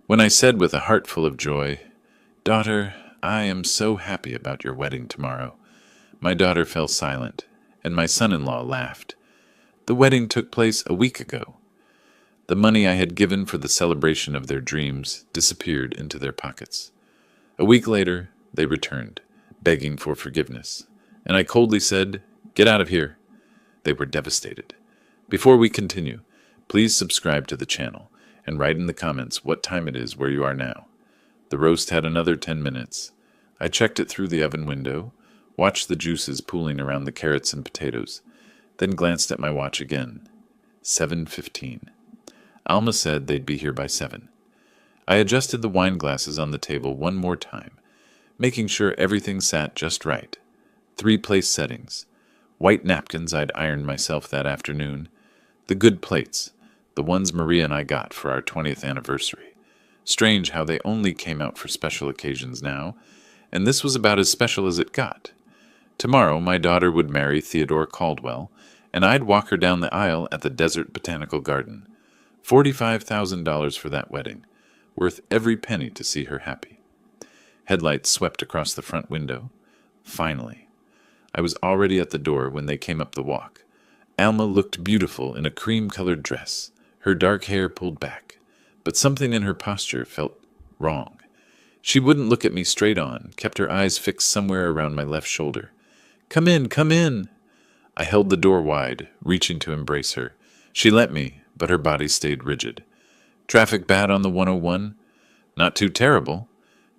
When I said with a heart full of joy, "Daughter, I am so happy about your wedding tomorrow," my daughter fell silent, and my son-in-law laughed. The wedding took place a week ago. The money I had given for the celebration of their dreams disappeared into their pockets. A week later, they returned, begging for forgiveness, and I coldly said, "Get out of here." They were devastated. Before we continue, please subscribe to the channel and write in the comments what time it is where you are now. The roast had another 10 minutes. I checked it through the oven window, watched the juices pooling around the carrots and potatoes, then glanced at my watch again. 7:15. Alma said they'd be here by 7. I adjusted the wine glasses on the table one more time, making sure everything sat just right. 3 place settings. White napkins I'd ironed myself that afternoon. The good plates, the ones Maria and I got for our 20th anniversary. Strange how they only came out for special occasions now, and this was about as special as it got. Tomorrow my daughter would marry Theodore Caldwell, and I'd walk her down the aisle at the Desert Botanical Garden. $45,000 for that wedding, worth every penny to see her happy. Headlights swept across the front window. Finally. I was already at the door when they came up the walk. Alma looked beautiful in a cream-colored dress, her dark hair pulled back, but something in her posture felt wrong. She wouldn't look at me straight on, kept her eyes fixed somewhere around my left shoulder. "Come in, come in!" I held the door wide, reaching to embrace her. She let me, but her body stayed rigid. "Traffic bad on the 101? "Not too terrible."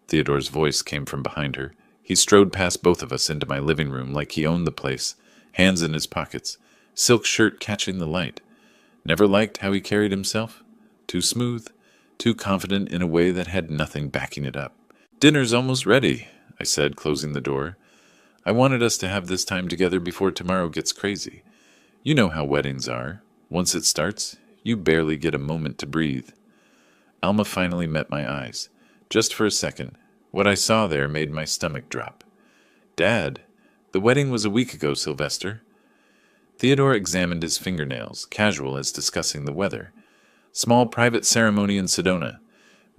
Theodore's voice came from behind her. He strode past both of us into my living room like he owned the place, hands in his pockets, silk shirt catching the light. Never liked how he carried himself. Too smooth, too confident in a way that had nothing backing it up. "Dinner's almost ready," I said, closing the door. "I wanted us to have this time together before tomorrow gets crazy. You know how weddings are. Once it starts, you barely get a moment to breathe." Alma finally met my eyes. Just for a second, what I saw there made my stomach drop. "Dad, the wedding was a week ago, Sylvester." Theodore examined his fingernails, casual as discussing the weather. "Small private ceremony in Sedona.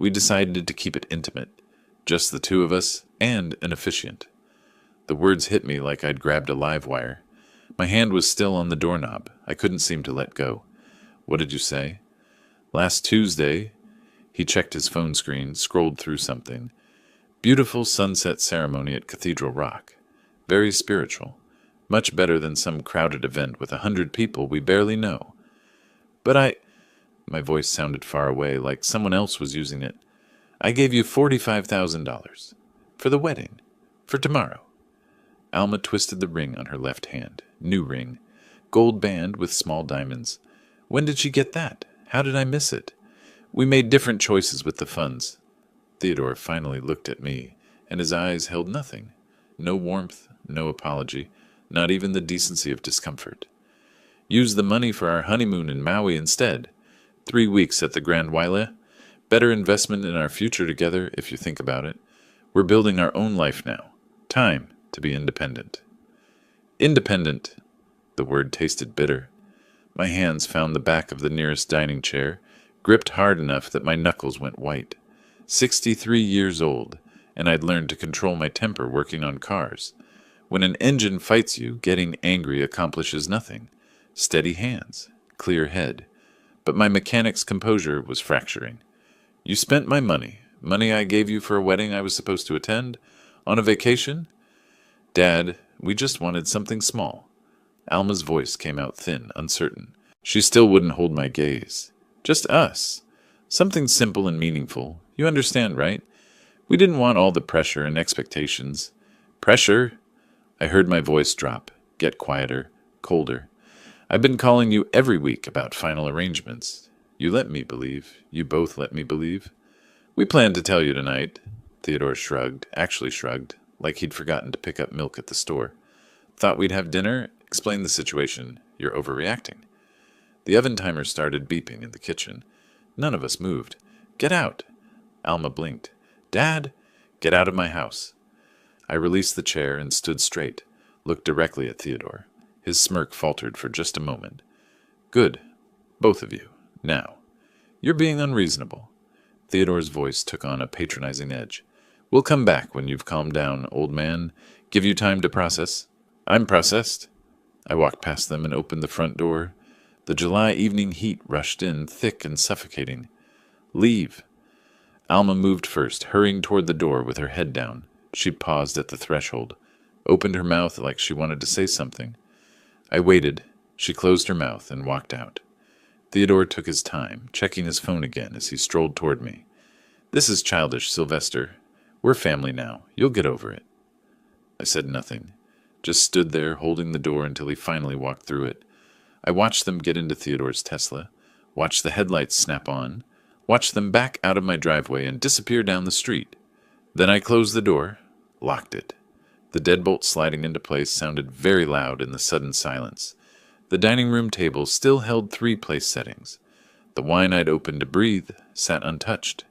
We decided to keep it intimate. Just the two of us and an officiant." The words hit me like I'd grabbed a live wire. My hand was still on the doorknob. I couldn't seem to let go. "What did you say?" "Last Tuesday." He checked his phone screen, scrolled through something. "Beautiful sunset ceremony at Cathedral Rock. Very spiritual. Much better than some crowded event with 100 people we barely know." "But My voice sounded far away, like someone else was using it. "I gave you $45,000. For the wedding. For tomorrow." Alma twisted the ring on her left hand. New ring. Gold band with small diamonds. "When did she get that? How did I miss it?" "We made different choices with the funds." Theodore finally looked at me, and his eyes held nothing. No warmth, no apology, not even the decency of discomfort. "Use the money for our honeymoon in Maui instead. 3 weeks at the Grand Wailea. Better investment in our future together, if you think about it. We're building our own life now. Time to be independent." Independent. The word tasted bitter. My hands found the back of the nearest dining chair, gripped hard enough that my knuckles went white. 63 years old, and I'd learned to control my temper working on cars. When an engine fights you, getting angry accomplishes nothing. Steady hands, clear head. But my mechanic's composure was fracturing. "You spent my money I gave you for a wedding I was supposed to attend, on a vacation?" "Dad, we just wanted something small." Alma's voice came out thin, uncertain. She still wouldn't hold my gaze. "Just us. Something simple and meaningful. You understand, right? We didn't want all the pressure and expectations." "Pressure?" I heard my voice drop, get quieter, colder. "I've been calling you every week about final arrangements. You let me believe. You both let me believe. We planned to tell you tonight." Theodore shrugged, actually shrugged, like he'd forgotten to pick up milk at the store. "Thought we'd have dinner? Explain the situation. You're overreacting." The oven timer started beeping in the kitchen. None of us moved. "Get out!" Alma blinked. "Dad, get out of my house." I released the chair and stood straight, looked directly at Theodore. His smirk faltered for just a moment. "Good. Both of you. Now. You're being unreasonable." Theodore's voice took on a patronizing edge. "We'll come back when you've calmed down, old man. Give you time to process." "I'm processed." I walked past them and opened the front door. The July evening heat rushed in, thick and suffocating. "Leave." Alma moved first, hurrying toward the door with her head down. She paused at the threshold, opened her mouth like she wanted to say something. I waited. She closed her mouth and walked out. Theodore took his time, checking his phone again as he strolled toward me. "This is childish, Sylvester. We're family now. You'll get over it." I said nothing, just stood there holding the door until he finally walked through it. I watched them get into Theodore's Tesla, watched the headlights snap on, watched them back out of my driveway and disappear down the street. Then I closed the door, locked it. The deadbolt sliding into place sounded very loud in the sudden silence. The dining room table still held 3 place settings. The wine I'd opened to breathe sat untouched.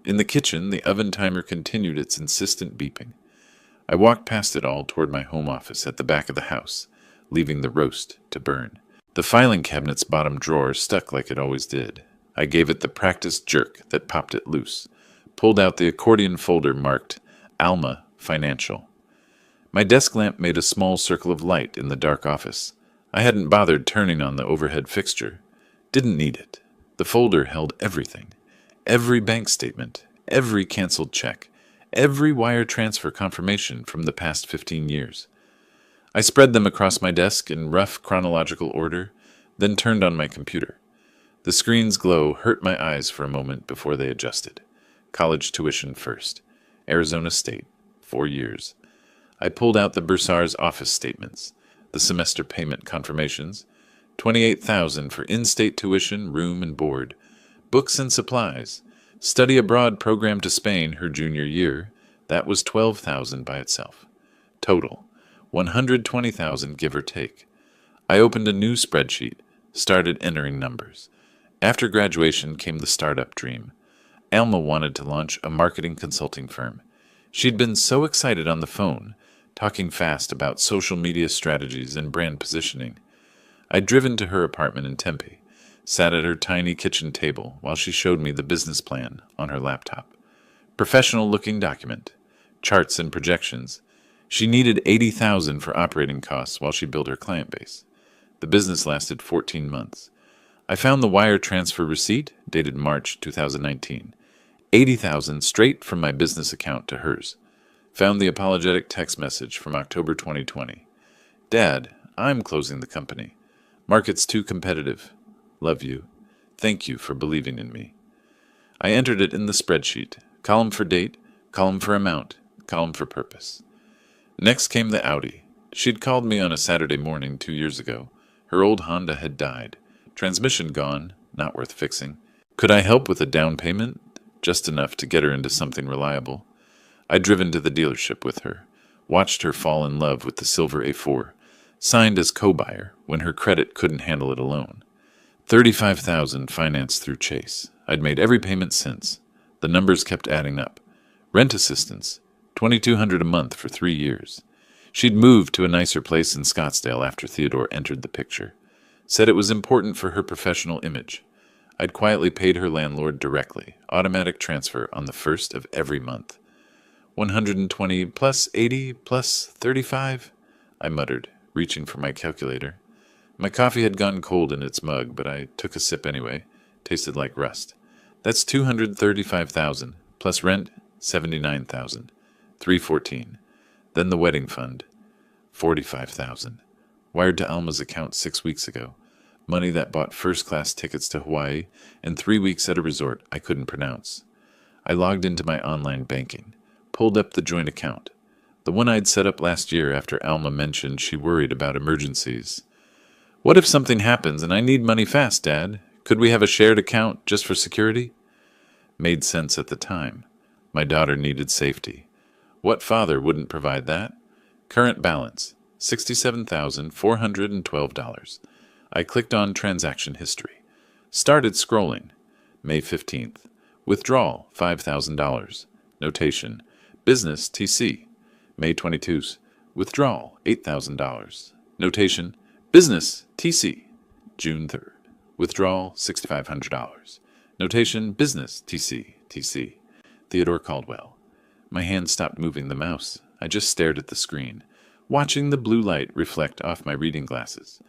In the kitchen, the oven timer continued its insistent beeping. I walked past it all toward my home office at the back of the house, leaving the roast to burn. The filing cabinet's bottom drawer stuck like it always did. I gave it the practiced jerk that popped it loose, pulled out the accordion folder marked Alma Financial. My desk lamp made a small circle of light in the dark office. I hadn't bothered turning on the overhead fixture. Didn't need it. The folder held everything. Every bank statement, every canceled check, every wire transfer confirmation from the past 15 years. I spread them across my desk in rough chronological order, then turned on my computer. The screen's glow hurt my eyes for a moment before they adjusted. College tuition first. Arizona State. 4 years. I pulled out the bursar's office statements, the semester payment confirmations, $28,000 for in-state tuition, room and board, books and supplies, study abroad program to Spain her junior year. That was $12,000 by itself. Total, $120,000 give or take. I opened a new spreadsheet, started entering numbers. After graduation came the startup dream. Alma wanted to launch a marketing consulting firm. She'd been so excited on the phone, talking fast about social media strategies and brand positioning. I'd driven to her apartment in Tempe, sat at her tiny kitchen table while she showed me the business plan on her laptop. Professional-looking document, charts and projections. She needed $80,000 for operating costs while she built her client base. The business lasted 14 months. I found the wire transfer receipt, dated March 2019. $80,000 straight from my business account to hers. Found the apologetic text message from October 2020. "Dad, I'm closing the company. Market's too competitive. Love you. Thank you for believing in me." I entered it in the spreadsheet. Column for date, column for amount, column for purpose. Next came the Audi. She'd called me on a Saturday morning 2 years ago. Her old Honda had died. Transmission gone, not worth fixing. Could I help with a down payment? Just enough to get her into something reliable. I'd driven to the dealership with her, watched her fall in love with the silver A4, signed as co-buyer when her credit couldn't handle it alone. $35,000 financed through Chase. I'd made every payment since. The numbers kept adding up. Rent assistance, $2,200 a month for 3 years. She'd moved to a nicer place in Scottsdale after Theodore entered the picture. Said it was important for her professional image. I'd quietly paid her landlord directly, automatic transfer on the 1st of every month. 120 plus 80 plus 35, I muttered, reaching for my calculator. My coffee had gone cold in its mug, but I took a sip anyway. Tasted like rust. That's $235,000, plus rent, $79,000, $314. Then the wedding fund, $45,000. Wired to Alma's account 6 weeks ago. Money that bought first-class tickets to Hawaii and 3 weeks at a resort I couldn't pronounce. I logged into my online banking, pulled up the joint account, the one I'd set up last year after Alma mentioned she worried about emergencies. "What if something happens and I need money fast, Dad? Could we have a shared account just for security?" Made sense at the time. My daughter needed safety. What father wouldn't provide that? Current balance, $67,412. I clicked on transaction history. Started scrolling. May 15th. Withdrawal, $5,000. Notation, business TC. May 22nd. Withdrawal, $8,000. Notation, business TC. June 3rd. Withdrawal, $6,500. Notation, business TC. TC. Theodore Caldwell. My hand stopped moving the mouse. I just stared at the screen, watching the blue light reflect off my reading glasses.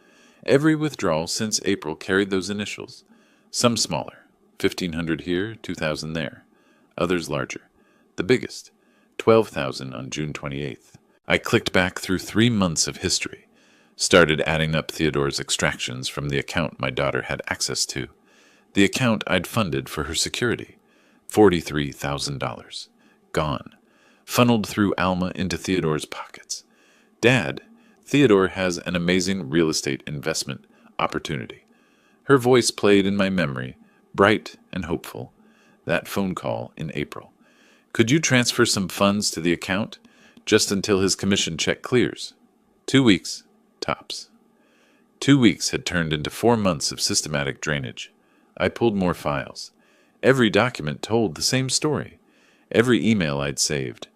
Every withdrawal since April carried those initials. Some smaller, 1,500 here, 2,000 there. Others larger. The biggest, 12,000 on June 28th. I clicked back through 3 months of history, started adding up Theodore's extractions from the account my daughter had access to, the account I'd funded for her security. $43,000. Gone. Funneled through Alma into Theodore's pockets. Dad, Theodore has an amazing real estate investment opportunity. Her voice played in my memory, bright and hopeful. That phone call in April. Could you transfer some funds to the account, just until his commission check clears? 2 weeks, tops. 2 weeks had turned into 4 months of systematic drainage. I pulled more files. Every document told the same story. Every email I'd saved.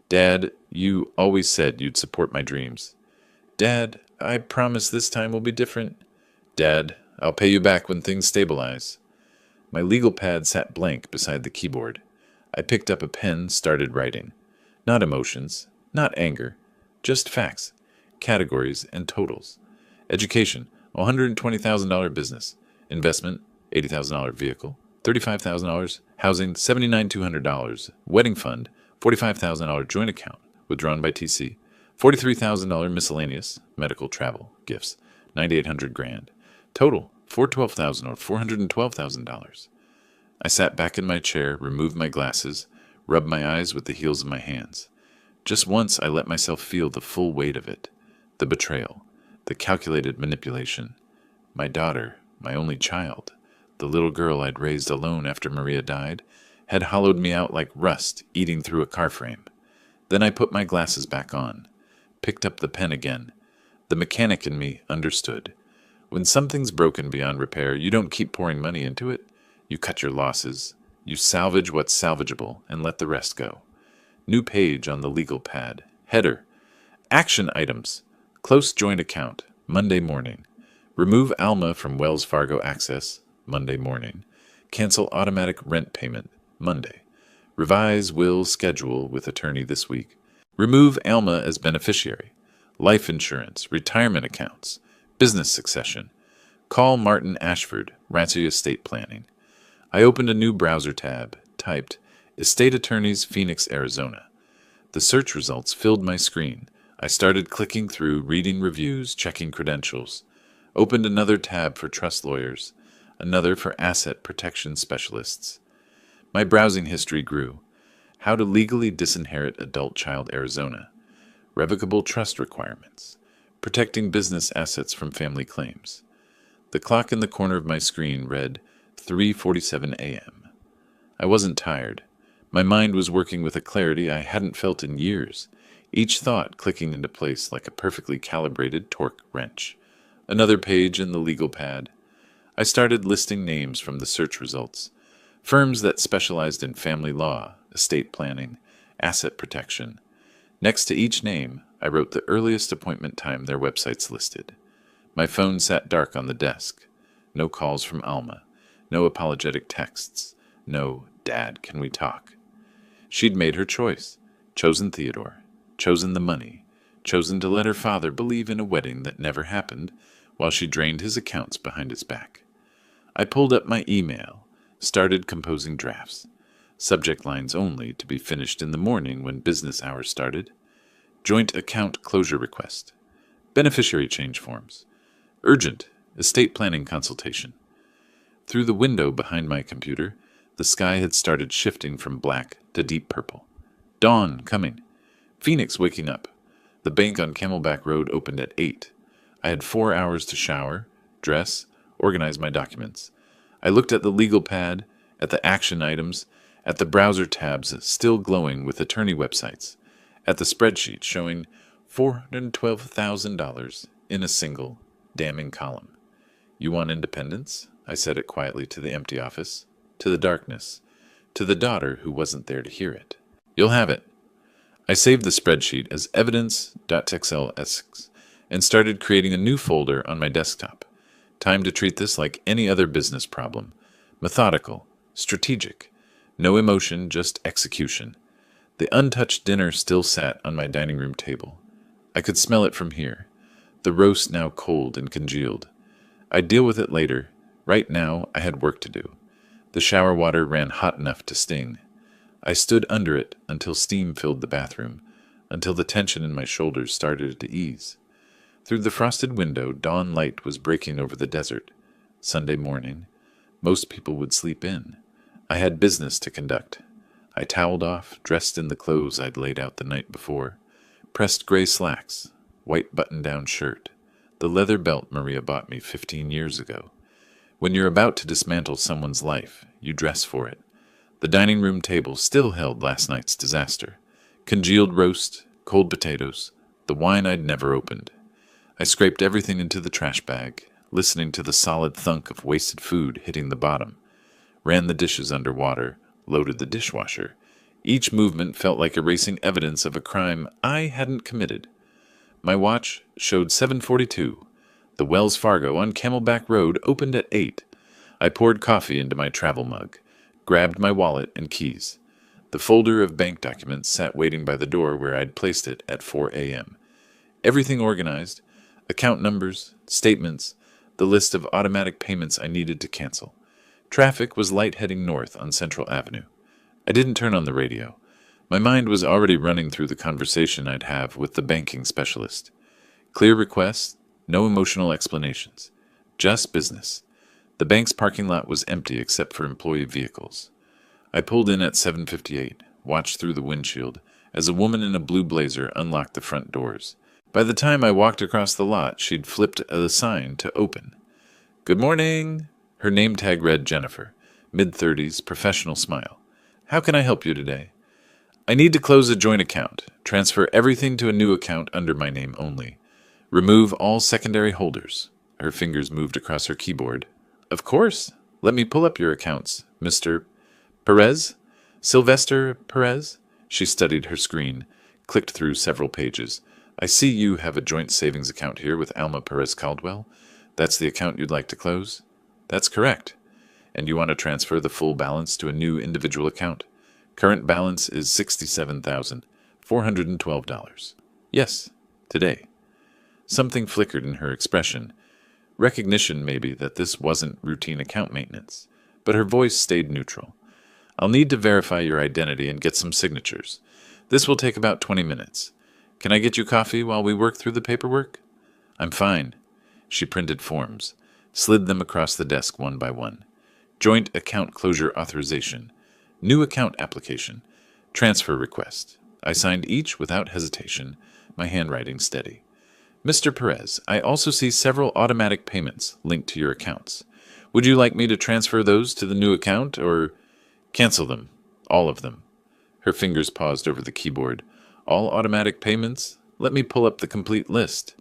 Dad, you always said you'd support my dreams. Dad, I promise this time will be different. Dad, I'll pay you back when things stabilize. My legal pad sat blank beside the keyboard. I picked up a pen, started writing. Not emotions, not anger, just facts, categories, and totals. Education, $120,000 business. Investment, $80,000 vehicle. $35,000. Housing, $79,200. Wedding fund, $45,000 joint account, withdrawn by TC. $43,000 miscellaneous, medical, travel, gifts, $9,800. Total, $412,000 or $412,000. I sat back in my chair, removed my glasses, rubbed my eyes with the heels of my hands. Just once I let myself feel the full weight of it. The betrayal, the calculated manipulation. My daughter, my only child, the little girl I'd raised alone after Maria died, had hollowed me out like rust eating through a car frame. Then I put my glasses back on, picked up the pen again. The mechanic in me understood. When something's broken beyond repair, you don't keep pouring money into it. You cut your losses. You salvage what's salvageable and let the rest go. New page on the legal pad. Header. Action items. Close joint account. Monday morning. Remove Alma from Wells Fargo Access. Monday morning. Cancel automatic rent payment. Monday. Revise will schedule with attorney this week. Remove Alma as beneficiary. Life insurance. Retirement accounts. Business succession. Call Martin Ashford. Rancho Estate Planning. I opened a new browser tab. Typed Estate Attorneys, Phoenix, Arizona. The search results filled my screen. I started clicking through, reading reviews, checking credentials. Opened another tab for trust lawyers. Another for asset protection specialists. My browsing history grew. How to legally disinherit adult child Arizona. Revocable trust requirements. Protecting business assets from family claims. The clock in the corner of my screen read 3:47 a.m. I wasn't tired. My mind was working with a clarity I hadn't felt in years, each thought clicking into place like a perfectly calibrated torque wrench. Another page in the legal pad. I started listing names from the search results. Firms that specialized in family law, estate planning, asset protection. Next to each name, I wrote the earliest appointment time their websites listed. My phone sat dark on the desk. No calls from Alma. No apologetic texts. No, Dad, can we talk? She'd made her choice. Chosen Theodore. Chosen the money. Chosen to let her father believe in a wedding that never happened, while she drained his accounts behind his back. I pulled up my email, started composing drafts. Subject lines only, to be finished in the morning when business hours started. Joint account closure request. Beneficiary change forms. Urgent, estate planning consultation. Through the window behind my computer, the sky had started shifting from black to deep purple. Dawn coming. Phoenix waking up. The bank on Camelback Road opened at 8. I had 4 hours to shower, dress, organize my documents. I looked at the legal pad, at the action items, at the browser tabs still glowing with attorney websites, at the spreadsheet showing $412,000 in a single, damning column. You want independence? I said it quietly to the empty office, to the darkness, to the daughter who wasn't there to hear it. You'll have it. I saved the spreadsheet as evidence.xlsx and started creating a new folder on my desktop. Time to treat this like any other business problem. Methodical, strategic, No emotion, just execution. The untouched dinner still sat on my dining room table. I could smell it from here, the roast now cold and congealed. I'd deal with it later. Right now, I had work to do. The shower water ran hot enough to sting. I stood under it until steam filled the bathroom, until the tension in my shoulders started to ease. Through the frosted window, dawn light was breaking over the desert. Sunday morning. Most people would sleep in. I had business to conduct. I toweled off, dressed in the clothes I'd laid out the night before. Pressed gray slacks, white button-down shirt, the leather belt Maria bought me 15 years ago. When you're about to dismantle someone's life, you dress for it. The dining room table still held last night's disaster. Congealed roast, cold potatoes, the wine I'd never opened. I scraped everything into the trash bag, listening to the solid thunk of wasted food hitting the bottom. Ran the dishes under water, loaded the dishwasher. Each movement felt like erasing evidence of a crime I hadn't committed. My watch showed 7:42. The Wells Fargo on Camelback Road opened at 8. I poured coffee into my travel mug, grabbed my wallet and keys. The folder of bank documents sat waiting by the door where I'd placed it at 4 a.m. Everything organized, account numbers, statements, the list of automatic payments I needed to cancel. Traffic was light heading north on Central Avenue. I didn't turn on the radio. My mind was already running through the conversation I'd have with the banking specialist. Clear requests, no emotional explanations. Just business. The bank's parking lot was empty except for employee vehicles. I pulled in at 7:58, watched through the windshield, as a woman in a blue blazer unlocked the front doors. By the time I walked across the lot, she'd flipped a sign to open. "Good morning." Her name tag read Jennifer, mid-30s, professional smile. "How can I help you today?" "I need to close a joint account. Transfer everything to a new account under my name only. Remove all secondary holders." Her fingers moved across her keyboard. "Of course. Let me pull up your accounts, Mr. Perez? Sylvester Perez?" She studied her screen, clicked through several pages. "I see you have a joint savings account here with Alma Perez Caldwell. That's the account you'd like to close?" "That's correct. And you want to transfer the full balance to a new individual account? Current balance is $67,412. "Yes, today." Something flickered in her expression. Recognition, maybe, that this wasn't routine account maintenance. But her voice stayed neutral. "I'll need to verify your identity and get some signatures. This will take about 20 minutes. Can I get you coffee while we work through the paperwork?" "I'm fine." She printed forms, slid them across the desk one by one. Joint account closure authorization, new account application, transfer request. I signed each without hesitation, my handwriting steady. "Mr. Perez, I also see several automatic payments linked to your accounts. Would you like me to transfer those to the new account, or cancel them? All of them." Her fingers paused over the keyboard. "All automatic payments? Let me pull up the complete list."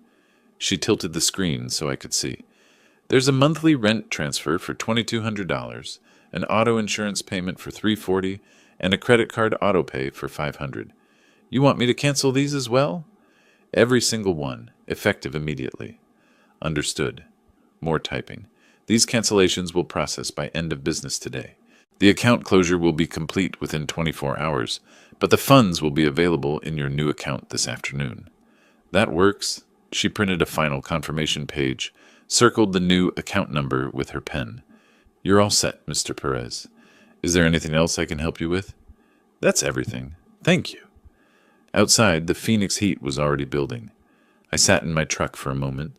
She tilted the screen so I could see. "There's a monthly rent transfer for $2,200, an auto insurance payment for $340, and a credit card auto pay for $500. You want me to cancel these as well?" "Every single one, effective immediately." "Understood." More typing. "These cancellations will process by end of business today. The account closure will be complete within 24 hours, but the funds will be available in your new account this afternoon." "That works." She printed a final confirmation page, circled the new account number with her pen. "You're all set, Mr. Perez. Is there anything else I can help you with?" "That's everything. Thank you." Outside, the Phoenix heat was already building. I sat in my truck for a moment,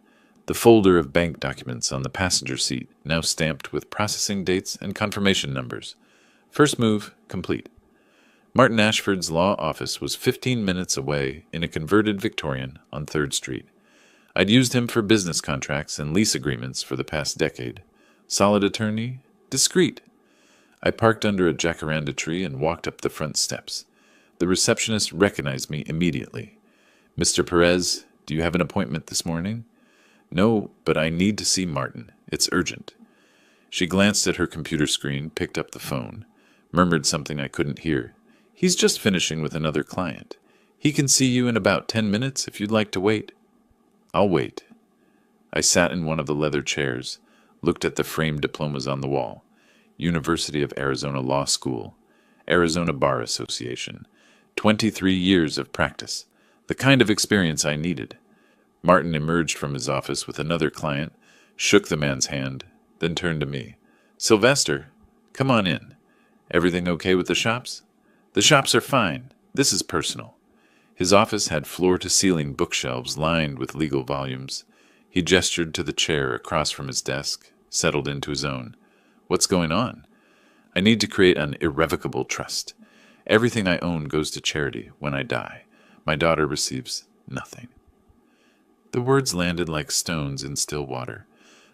the folder of bank documents on the passenger seat now stamped with processing dates and confirmation numbers. First move complete. Martin Ashford's law office was 15 minutes away in a converted Victorian on 3rd Street. I'd used him for business contracts and lease agreements for the past decade. Solid attorney, discreet. I parked under a jacaranda tree and walked up the front steps. The receptionist recognized me immediately. "Mr. Perez, do you have an appointment this morning?" "No, but I need to see Martin. It's urgent." She glanced at her computer screen, picked up the phone, murmured something I couldn't hear. "He's just finishing with another client. He can see you in about 10 minutes if you'd like to wait." "I'll wait." I sat in one of the leather chairs, looked at the framed diplomas on the wall. University of Arizona Law School. Arizona Bar Association. 23 years of practice. The kind of experience I needed. Martin emerged from his office with another client, shook the man's hand, then turned to me. Sylvester, come on in. Everything okay with the shops? The shops are fine. This is personal. His office had floor-to-ceiling bookshelves lined with legal volumes. He gestured to the chair across from his desk, settled into his own. What's going on? I need to create an irrevocable trust. Everything I own goes to charity when I die. My daughter receives nothing. The words landed like stones in still water.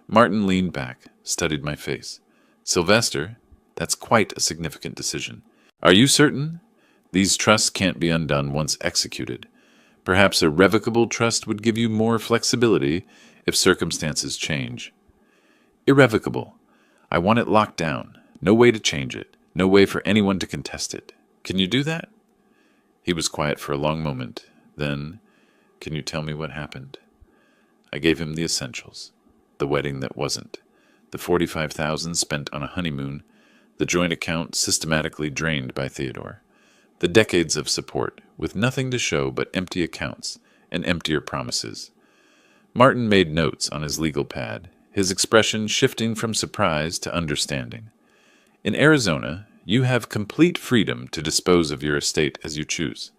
Martin leaned back, studied my face. Sylvester, that's quite a significant decision. Are you certain? These trusts can't be undone once executed. Perhaps a revocable trust would give you more flexibility if circumstances change. Irrevocable. I want it locked down. No way to change it. No way for anyone to contest it. Can you do that? He was quiet for a long moment. Then, can you tell me what happened? I gave him the essentials. The wedding that wasn't. The $45,000 spent on a honeymoon. The joint account systematically drained by Theodore. The decades of support, with nothing to show but empty accounts and emptier promises. Martin made notes on his legal pad, his expression shifting from surprise to understanding. In Arizona, you have complete freedom to dispose of your estate as you choose.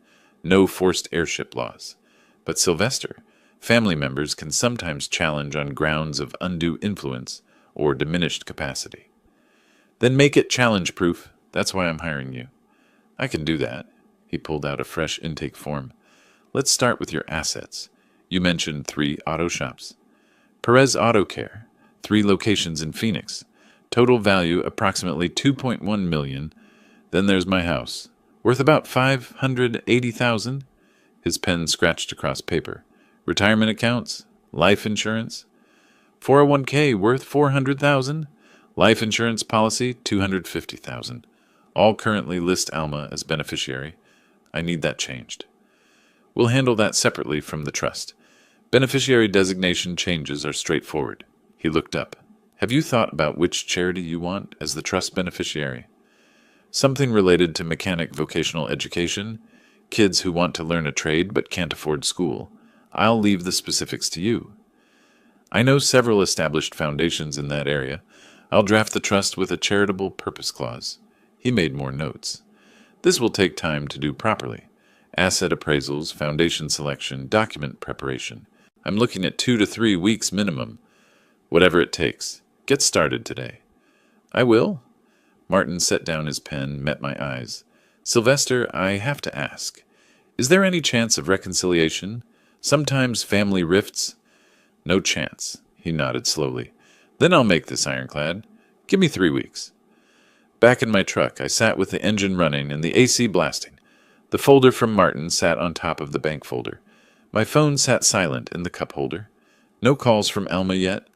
No forced heirship laws. But Sylvester, family members can sometimes challenge on grounds of undue influence or diminished capacity. Then make it challenge-proof. That's why I'm hiring you. I can do that. He pulled out a fresh intake form. Let's start with your assets. You mentioned 3 auto shops. Perez Auto Care, 3 locations in Phoenix. Total value approximately $2.1 million. Then there's my house, worth about $580,000. His pen scratched across paper. Retirement accounts, life insurance. 401k worth $400,000. Life insurance policy $250,000. All currently list Alma as beneficiary. I need that changed. We'll handle that separately from the trust. Beneficiary designation changes are straightforward. He looked up. Have you thought about which charity you want as the trust beneficiary? Something related to mechanic vocational education, kids who want to learn a trade but can't afford school. I'll leave the specifics to you. I know several established foundations in that area. I'll draft the trust with a charitable purpose clause. He made more notes. This will take time to do properly. Asset appraisals, foundation selection, document preparation. I'm looking at 2 to 3 weeks minimum. Whatever it takes. Get started today. I will. Martin set down his pen, met my eyes. Sylvester, I have to ask. Is there any chance of reconciliation? Sometimes family rifts. No chance. He nodded slowly. Then I'll make this ironclad. Give me 3 weeks. Back in my truck, I sat with the engine running and the AC blasting. The folder from Martin sat on top of the bank folder. My phone sat silent in the cup holder. No calls from Alma yet.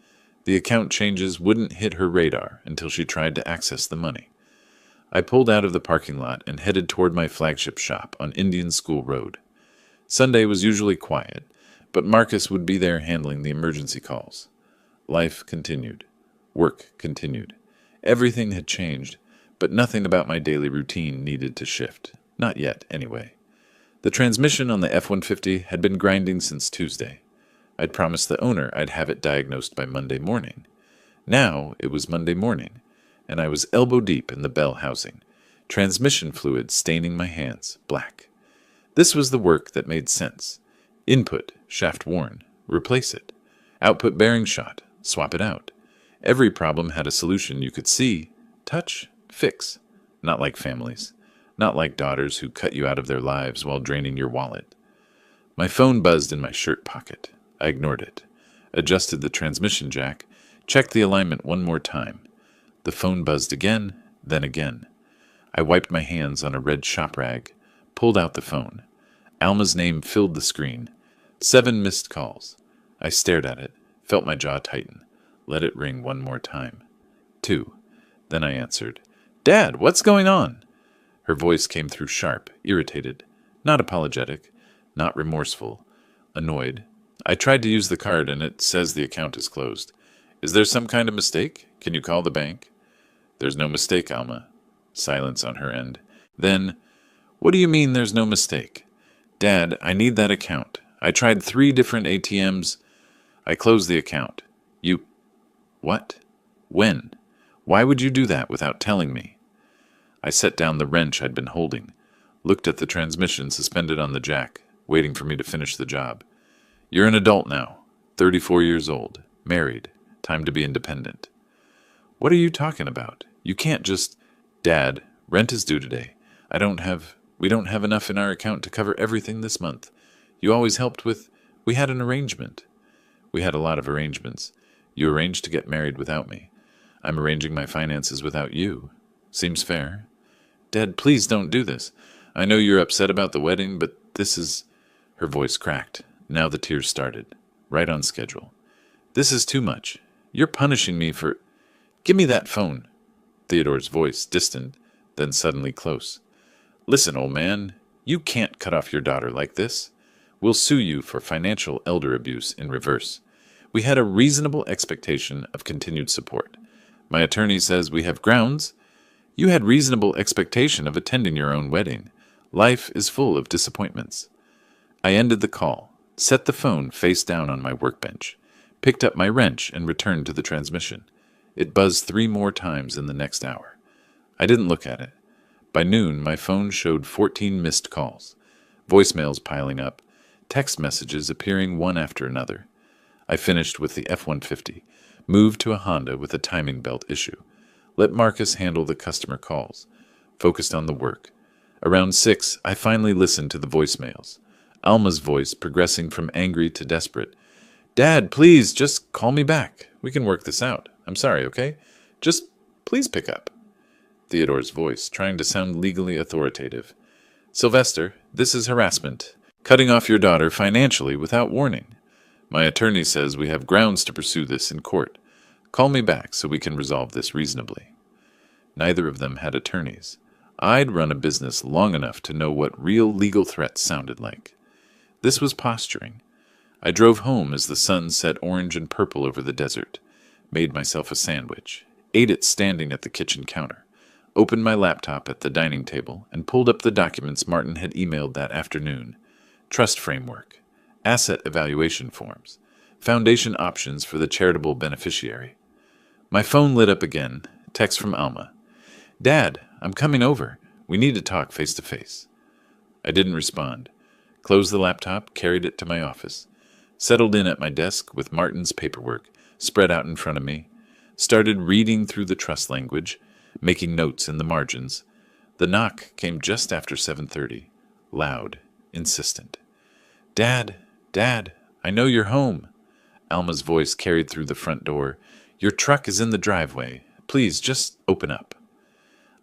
The account changes wouldn't hit her radar until she tried to access the money. I pulled out of the parking lot and headed toward my flagship shop on Indian School Road. Sunday was usually quiet, but Marcus would be there handling the emergency calls. Life continued. Work continued. Everything had changed, but nothing about my daily routine needed to shift. Not yet, anyway. The transmission on the F-150 had been grinding since Tuesday. I'd promised the owner I'd have it diagnosed by Monday morning. Now it was Monday morning, and I was elbow-deep in the bell housing, transmission fluid staining my hands black. This was the work that made sense. Input, shaft worn, replace it. Output bearing shot, swap it out. Every problem had a solution you could see, touch, fix. Not like families. Not like daughters who cut you out of their lives while draining your wallet. My phone buzzed in my shirt pocket. I ignored it. Adjusted the transmission jack. Checked the alignment one more time. The phone buzzed again, then again. I wiped my hands on a red shop rag. Pulled out the phone. Alma's name filled the screen. 7 missed calls. I stared at it. Felt my jaw tighten. Let it ring one more time. 2. Then I answered. Dad, what's going on? Her voice came through sharp, irritated. Not apologetic. Not remorseful. Annoyed. I tried to use the card and it says the account is closed. Is there some kind of mistake? Can you call the bank? There's no mistake, Alma. Silence on her end. Then, what do you mean there's no mistake? Dad, I need that account. I tried 3 different ATMs. I closed the account. You... What? When? Why would you do that without telling me? I set down the wrench I'd been holding, looked at the transmission suspended on the jack, waiting for me to finish the job. You're an adult now, 34 years old, married, time to be independent. What are you talking about? You can't just... Dad, rent is due today. We don't have enough in our account to cover everything this month. You always helped with... We had an arrangement. We had a lot of arrangements. You arranged to get married without me. I'm arranging my finances without you. Seems fair. Dad, please don't do this. I know you're upset about the wedding, but this is... Her voice cracked. Now the tears started. Right on schedule. This is too much. You're punishing me for... Give me that phone. Theodore's voice, distant, then suddenly close. Listen, old man, you can't cut off your daughter like this. We'll sue you for financial elder abuse in reverse. We had a reasonable expectation of continued support. My attorney says we have grounds. You had reasonable expectation of attending your own wedding. Life is full of disappointments. I ended the call, set the phone face down on my workbench, picked up my wrench and returned to the transmission. It buzzed 3 more times in the next hour. I didn't look at it. By noon, my phone showed 14 missed calls, voicemails piling up, text messages appearing one after another. I finished with the F-150, moved to a Honda with a timing belt issue, let Marcus handle the customer calls, focused on the work. Around 6, I finally listened to the voicemails. Alma's voice progressing from angry to desperate. Dad, please, just call me back. We can work this out. I'm sorry, okay? Just please pick up. Theodore's voice, trying to sound legally authoritative. Sylvester, this is harassment. Cutting off your daughter financially without warning. My attorney says we have grounds to pursue this in court. Call me back so we can resolve this reasonably. Neither of them had attorneys. I'd run a business long enough to know what real legal threats sounded like. This was posturing. I drove home as the sun set orange and purple over the desert, made myself a sandwich, ate it standing at the kitchen counter, opened my laptop at the dining table, and pulled up the documents Martin had emailed that afternoon. Trust framework, asset evaluation forms, foundation options for the charitable beneficiary. My phone lit up again, text from Alma. Dad, I'm coming over. We need to talk face to face. I didn't respond. Closed the laptop, carried it to my office. Settled in at my desk with Martin's paperwork spread out in front of me. Started reading through the trust language, making notes in the margins. The knock came just after 7:30. Loud, insistent. Dad, I know you're home. Alma's voice carried through the front door. Your truck is in the driveway. Please, just open up.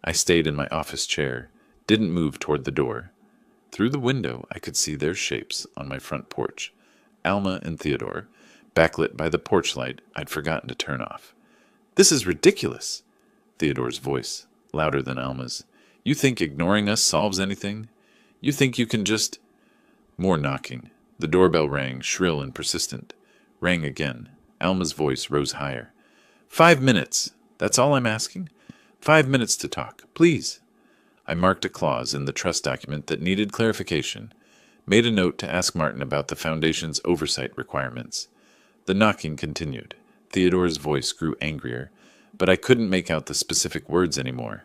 I stayed in my office chair, didn't move toward the door. Through the window, I could see their shapes on my front porch. Alma and Theodore, backlit by the porch light I'd forgotten to turn off. This is ridiculous. Theodore's voice, louder than Alma's. You think ignoring us solves anything? You think you can just... More knocking. The doorbell rang, shrill and persistent. Rang again. Alma's voice rose higher. 5 minutes. That's all I'm asking. 5 minutes to talk, please. I marked a clause in the trust document that needed clarification, made a note to ask Martin about the Foundation's oversight requirements. The knocking continued. Theodore's voice grew angrier, but I couldn't make out the specific words anymore.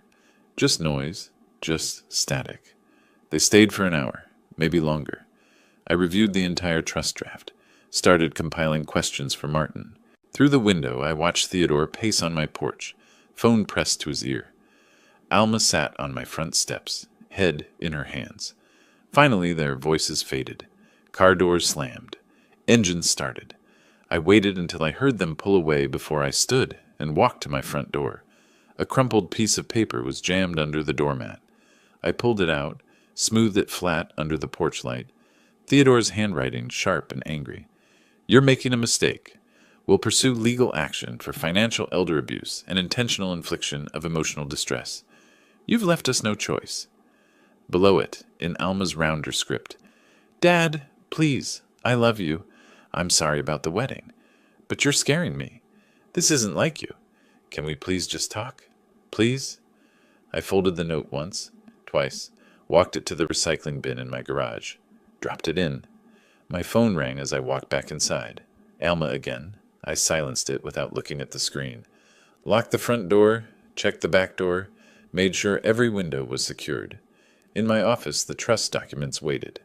Just noise, just static. They stayed for an hour, maybe longer. I reviewed the entire trust draft, started compiling questions for Martin. Through the window, I watched Theodore pace on my porch, phone pressed to his ear. Alma sat on my front steps, head in her hands. Finally, their voices faded. Car doors slammed. Engines started. I waited until I heard them pull away before I stood and walked to my front door. A crumpled piece of paper was jammed under the doormat. I pulled it out, smoothed it flat under the porch light. Theodore's handwriting sharp and angry. You're making a mistake. We'll pursue legal action for financial elder abuse and intentional infliction of emotional distress. You've left us no choice. Below it, in Alma's rounder script, Dad, please, I love you. I'm sorry about the wedding, but you're scaring me. This isn't like you. Can we please just talk? Please? I folded the note once, twice, walked it to the recycling bin in my garage, dropped it in. My phone rang as I walked back inside. Alma again. I silenced it without looking at the screen. Locked the front door, checked the back door, made sure every window was secured. In my office, the trust documents waited.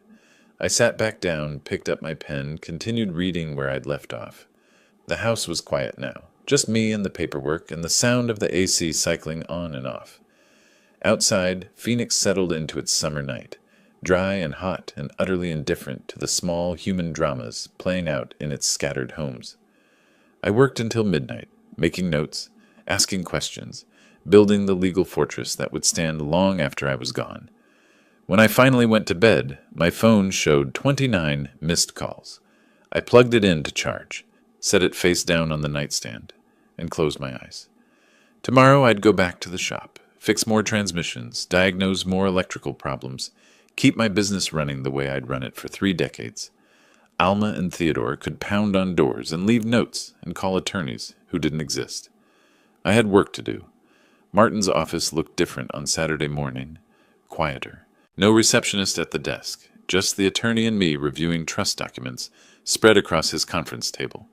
I sat back down, picked up my pen, continued reading where I'd left off. The house was quiet now, just me and the paperwork and the sound of the AC cycling on and off. Outside, Phoenix settled into its summer night, dry and hot and utterly indifferent to the small human dramas playing out in its scattered homes. I worked until midnight, making notes, asking questions, building the legal fortress that would stand long after I was gone. When I finally went to bed, my phone showed 29 missed calls. I plugged it in to charge, set it face down on the nightstand, and closed my eyes. Tomorrow I'd go back to the shop, fix more transmissions, diagnose more electrical problems, keep my business running the way I'd run it for 3 decades. Alma and Theodore could pound on doors and leave notes and call attorneys who didn't exist. I had work to do. Martin's office looked different on Saturday morning, quieter. No receptionist at the desk, just the attorney and me reviewing trust documents spread across his conference table.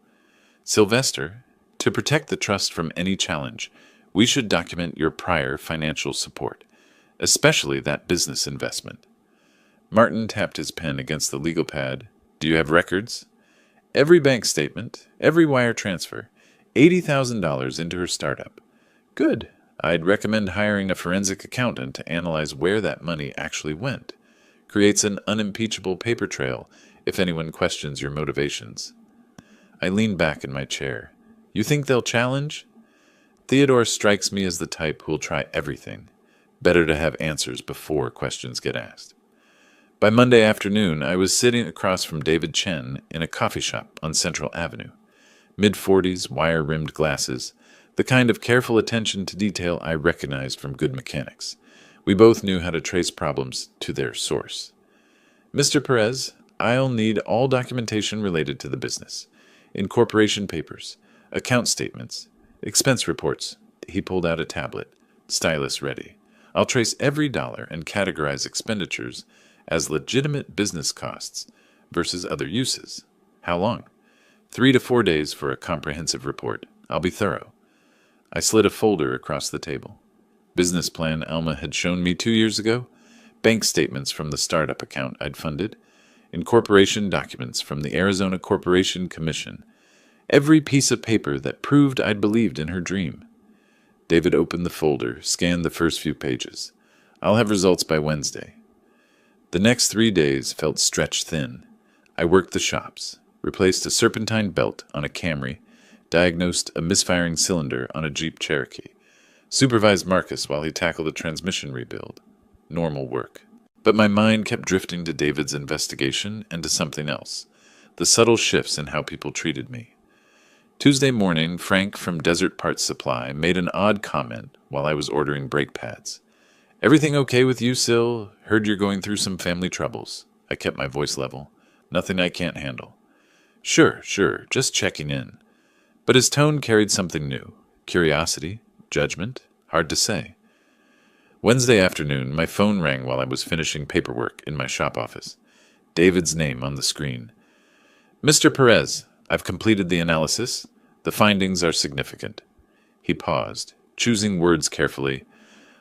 Sylvester, to protect the trust from any challenge, we should document your prior financial support, especially that business investment. Martin tapped his pen against the legal pad. Do you have records? Every bank statement, every wire transfer, $80,000 into her startup. Good. I'd recommend hiring a forensic accountant to analyze where that money actually went. Creates an unimpeachable paper trail if anyone questions your motivations. I leaned back in my chair. You think they'll challenge? Theodore strikes me as the type who'll try everything. Better to have answers before questions get asked. By Monday afternoon, I was sitting across from David Chen in a coffee shop on Central Avenue. Mid-40s, wire-rimmed glasses, the kind of careful attention to detail I recognized from good mechanics. We both knew how to trace problems to their source. Mr. Perez, I'll need all documentation related to the business. Incorporation papers, account statements, expense reports. He pulled out a tablet, stylus ready. I'll trace every dollar and categorize expenditures as legitimate business costs versus other uses. How long? 3 to 4 days for a comprehensive report. I'll be thorough. I slid a folder across the table. Business plan Alma had shown me 2 years ago, bank statements from the startup account I'd funded, incorporation documents from the Arizona Corporation Commission, every piece of paper that proved I'd believed in her dream. David opened the folder, scanned the first few pages. I'll have results by Wednesday. The next 3 days felt stretched thin. I worked the shops, replaced a serpentine belt on a Camry, diagnosed a misfiring cylinder on a Jeep Cherokee, supervised Marcus while he tackled a transmission rebuild. Normal work. But my mind kept drifting to David's investigation and to something else, the subtle shifts in how people treated me. Tuesday morning, Frank from Desert Parts Supply made an odd comment while I was ordering brake pads. Everything okay with you, Sil? Heard you're going through some family troubles. I kept my voice level. Nothing I can't handle. Sure, just checking in. But his tone carried something new. Curiosity, judgment, hard to say. Wednesday afternoon, my phone rang while I was finishing paperwork in my shop office. David's name on the screen. Mr. Perez, I've completed the analysis. The findings are significant. He paused, choosing words carefully.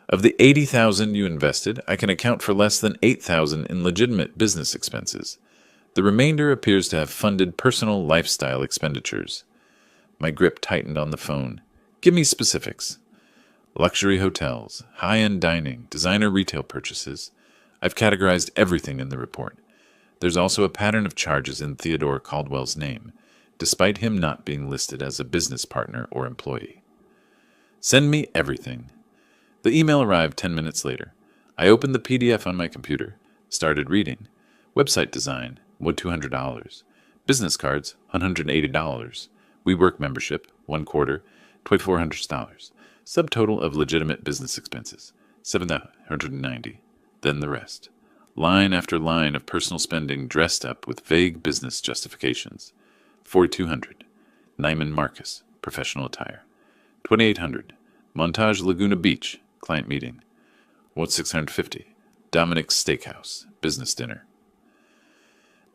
Of the $80,000 you invested, I can account for less than $8,000 in legitimate business expenses. The remainder appears to have funded personal lifestyle expenditures. My grip tightened on the phone. Give me specifics. Luxury hotels, high-end dining, designer retail purchases. I've categorized everything in the report. There's also a pattern of charges in Theodore Caldwell's name, despite him not being listed as a business partner or employee. Send me everything. The email arrived 10 minutes later. I opened the PDF on my computer, started reading. Website design, $200. Business cards, $180. WeWork membership, 1 quarter, $2,400. Subtotal of legitimate business expenses, $790. Then the rest. Line after line of personal spending dressed up with vague business justifications. $4,200. Nyman Marcus, professional attire. $2,800. Montage Laguna Beach, client meeting. $650. Dominic's Steakhouse, business dinner.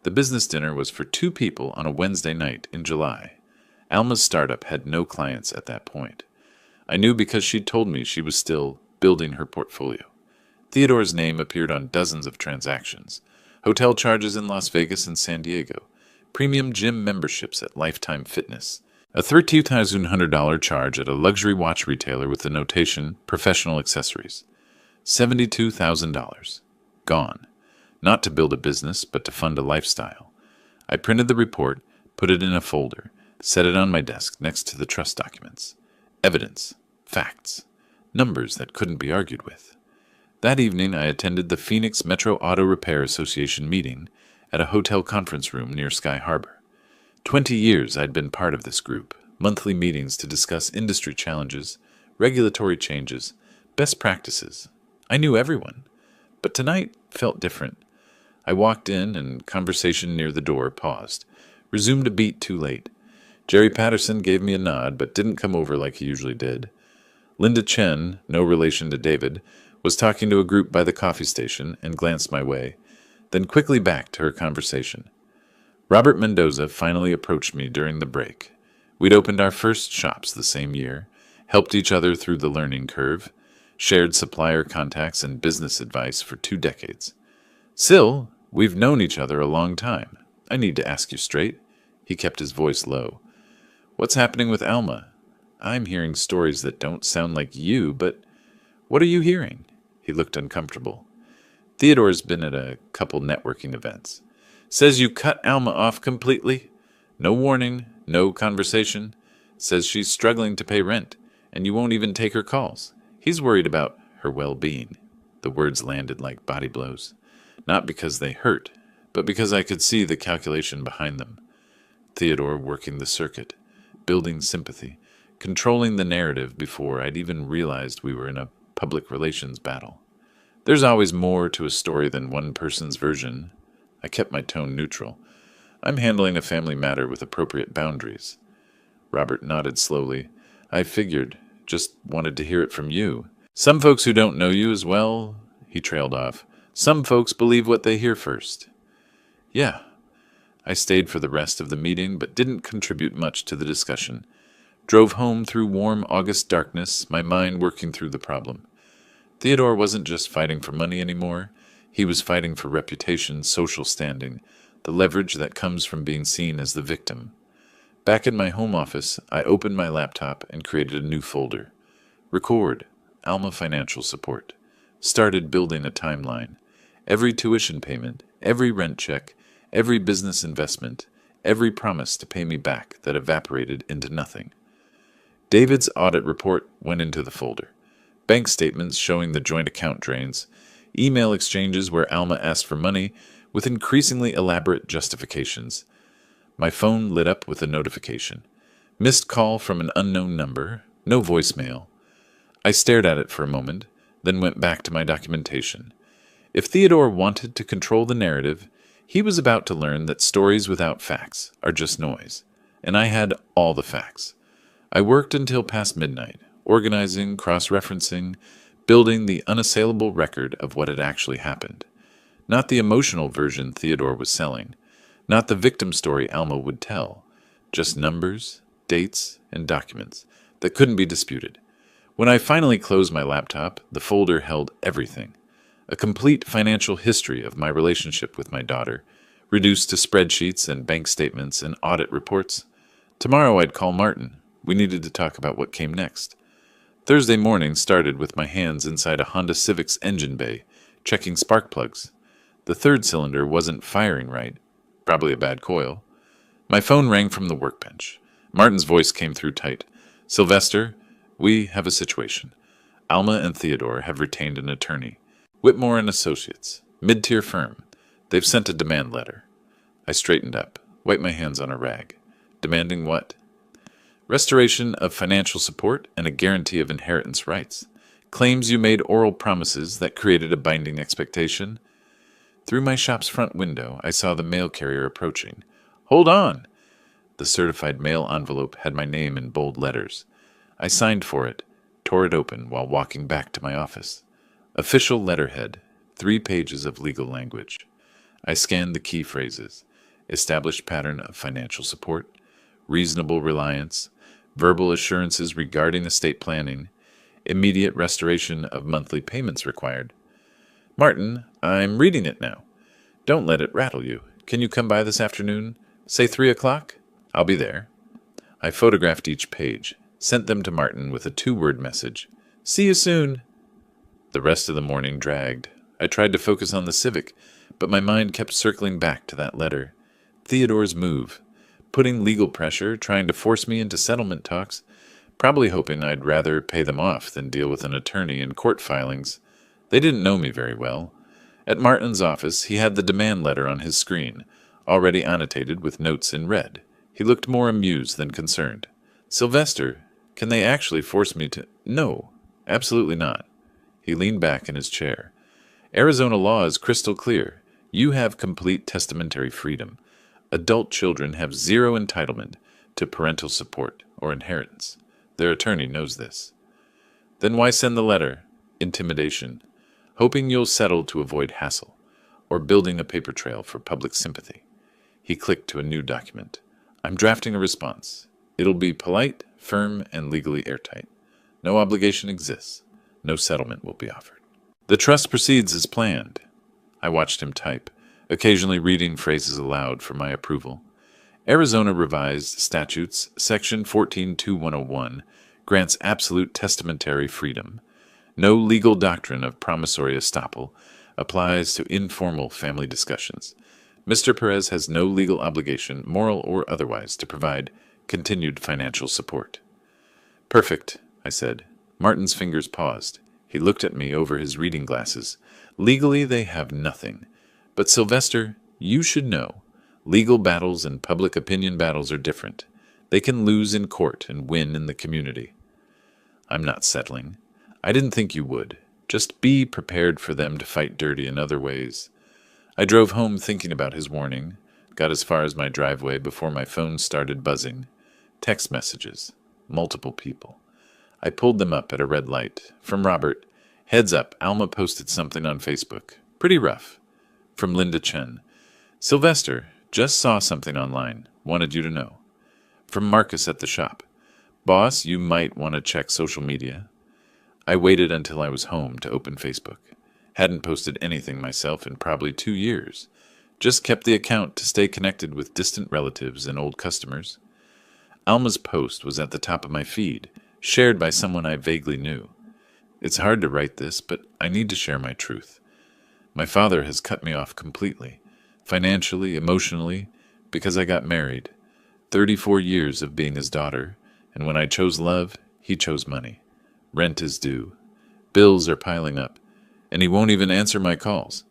The business dinner was for 2 people on a Wednesday night in July. Alma's startup had no clients at that point. I knew because she'd told me she was still building her portfolio. Theodore's name appeared on dozens of transactions. Hotel charges in Las Vegas and San Diego. Premium gym memberships at Lifetime Fitness. A $13,100 charge at a luxury watch retailer with the notation Professional Accessories. $72,000. Gone. Not to build a business, but to fund a lifestyle. I printed the report, put it in a folder, set it on my desk next to the trust documents. Evidence. Facts. Numbers that couldn't be argued with. That evening I attended the Phoenix Metro Auto Repair Association meeting at a hotel conference room near Sky Harbor. 20 years I'd been part of this group, monthly meetings to discuss industry challenges, regulatory changes, best practices. I knew everyone, but tonight felt different. I walked in and conversation near the door paused, resumed a beat too late. Jerry Patterson gave me a nod but didn't come over like he usually did. Linda Chen, no relation to David, was talking to a group by the coffee station and glanced my way, then quickly back to her conversation. Robert Mendoza finally approached me during the break. We'd opened our first shops the same year, helped each other through the learning curve, shared supplier contacts and business advice for 2 decades. Sil, we've known each other a long time. I need to ask you straight. He kept his voice low. What's happening with Alma? I'm hearing stories that don't sound like you, but what are you hearing? He looked uncomfortable. Theodore's been at a couple networking events. Says you cut Alma off completely. No warning, no conversation. Says she's struggling to pay rent, and you won't even take her calls. He's worried about her well-being. The words landed like body blows. Not because they hurt, but because I could see the calculation behind them. Theodore working the circuit, building sympathy, controlling the narrative before I'd even realized we were in a public relations battle. There's always more to a story than one person's version. I kept my tone neutral. I'm handling a family matter with appropriate boundaries. Robert nodded slowly. I figured, just wanted to hear it from you. Some folks who don't know you as well, he trailed off. Some folks believe what they hear first. Yeah. I stayed for the rest of the meeting, but didn't contribute much to the discussion. Drove home through warm August darkness, my mind working through the problem. Theodore wasn't just fighting for money anymore. He was fighting for reputation, social standing, the leverage that comes from being seen as the victim. Back in my home office, I opened my laptop and created a new folder. Record, Alma Financial Support. Started building a timeline. Every tuition payment, every rent check, every business investment, every promise to pay me back that evaporated into nothing. David's audit report went into the folder. Bank statements showing the joint account drains, email exchanges where Alma asked for money with increasingly elaborate justifications. My phone lit up with a notification. Missed call from an unknown number, no voicemail. I stared at it for a moment, then went back to my documentation. If Theodore wanted to control the narrative, he was about to learn that stories without facts are just noise, and I had all the facts. I worked until past midnight, organizing, cross-referencing, building the unassailable record of what had actually happened. Not the emotional version Theodore was selling, not the victim story Alma would tell, just numbers, dates, and documents that couldn't be disputed. When I finally closed my laptop, the folder held everything. A complete financial history of my relationship with my daughter, reduced to spreadsheets and bank statements and audit reports. Tomorrow I'd call Martin. We needed to talk about what came next. Thursday morning started with my hands inside a Honda Civic's engine bay, checking spark plugs. The 3rd cylinder wasn't firing right, probably a bad coil. My phone rang from the workbench. Martin's voice came through tight. Sylvester, we have a situation. Alma and Theodore have retained an attorney. Whitmore and Associates, mid-tier firm. They've sent a demand letter. I straightened up, wiped my hands on a rag. Demanding what? Restoration of financial support and a guarantee of inheritance rights. Claims you made oral promises that created a binding expectation. Through my shop's front window, I saw the mail carrier approaching. Hold on! The certified mail envelope had my name in bold letters. I signed for it, tore it open while walking back to my office. Official letterhead, 3 pages of legal language. I scanned the key phrases: established pattern of financial support, reasonable reliance, verbal assurances regarding estate planning, immediate restoration of monthly payments required. Martin, I'm reading it now. Don't let it rattle you. Can you come by this afternoon? Say 3 o'clock? I'll be there. I photographed each page, sent them to Martin with a 2-word message. See you soon. The rest of the morning dragged. I tried to focus on the Civic, but my mind kept circling back to that letter. Theodore's move. Putting legal pressure, trying to force me into settlement talks, probably hoping I'd rather pay them off than deal with an attorney and court filings. They didn't know me very well. At Martin's office, he had the demand letter on his screen, already annotated with notes in red. He looked more amused than concerned. Sylvester, can they actually force me to— No, absolutely not. He leaned back in his chair. Arizona law is crystal clear. You have complete testamentary freedom. Adult children have zero entitlement to parental support or inheritance. Their attorney knows this. Then why send the letter? Intimidation. Hoping you'll settle to avoid hassle, or building a paper trail for public sympathy. He clicked to a new document. I'm drafting a response. It'll be polite, firm, and legally airtight. No obligation exists. No settlement will be offered. The trust proceeds as planned. I watched him type, occasionally reading phrases aloud for my approval. Arizona Revised Statutes, Section 14.2101, grants absolute testamentary freedom. No legal doctrine of promissory estoppel applies to informal family discussions. Mr. Perez has no legal obligation, moral or otherwise, to provide continued financial support. Perfect, I said. Martin's fingers paused. He looked at me over his reading glasses. Legally, they have nothing. But Sylvester, you should know. Legal battles and public opinion battles are different. They can lose in court and win in the community. I'm not settling. I didn't think you would. Just be prepared for them to fight dirty in other ways. I drove home thinking about his warning, got as far as my driveway before my phone started buzzing. Text messages. Multiple people. I pulled them up at a red light. From Robert. Heads up, Alma posted something on Facebook. Pretty rough. From Linda Chen. Sylvester, just saw something online. Wanted you to know. From Marcus at the shop. Boss, you might want to check social media. I waited until I was home to open Facebook. Hadn't posted anything myself in probably 2 years. Just kept the account to stay connected with distant relatives and old customers. Alma's post was at the top of my feed, shared by someone I vaguely knew. It's hard to write this, but I need to share my truth. My father has cut me off completely, financially, emotionally, because I got married. 34 years of being his daughter, and when I chose love, he chose money. Rent is due. Bills are piling up, and he won't even answer my calls.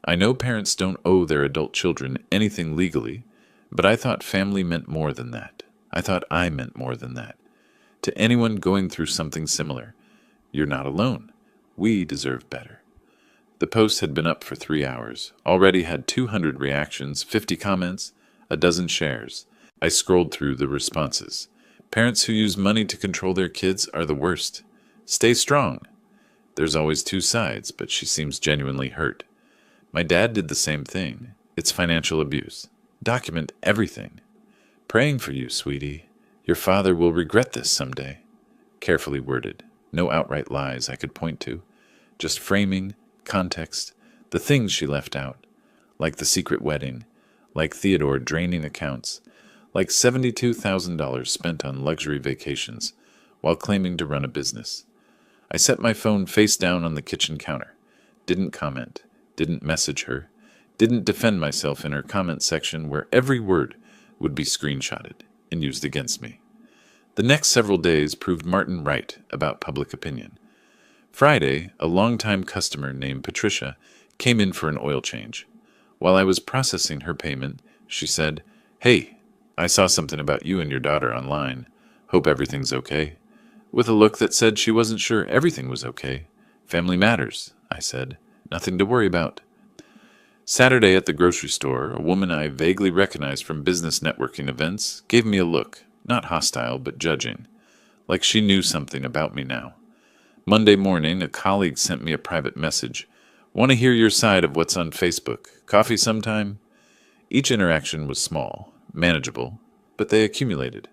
I know parents don't owe their adult children anything legally, but I thought family meant more than that. I thought I meant more than that. To anyone going through something similar, you're not alone. We deserve better. The post had been up for 3 hours, already had 200 reactions, 50 comments, a dozen shares. I scrolled through the responses. Parents who use money to control their kids are the worst. Stay strong. There's always 2 sides, but she seems genuinely hurt. My dad did the same thing. It's financial abuse. Document everything. Praying for you, sweetie. Your father will regret this someday. Carefully worded. No outright lies I could point to. Just framing, context, the things she left out. Like the secret wedding. Like Theodore draining accounts. Like $72,000 spent on luxury vacations while claiming to run a business. I set my phone face down on the kitchen counter. Didn't comment. Didn't message her. Didn't defend myself in her comment section where every word would be screenshotted and used against me. The next several days proved Martin right about public opinion. Friday, a longtime customer named Patricia came in for an oil change. While I was processing her payment, she said, "Hey, I saw something about you and your daughter online. Hope everything's okay." With a look that said she wasn't sure everything was okay. "Family matters," I said. "Nothing to worry about." Saturday at the grocery store, a woman I vaguely recognized from business networking events gave me a look, not hostile but judging, like she knew something about me now. Monday morning, a colleague sent me a private message, Want to hear your side of what's on Facebook? Coffee sometime? Each interaction was small, manageable, but they accumulated.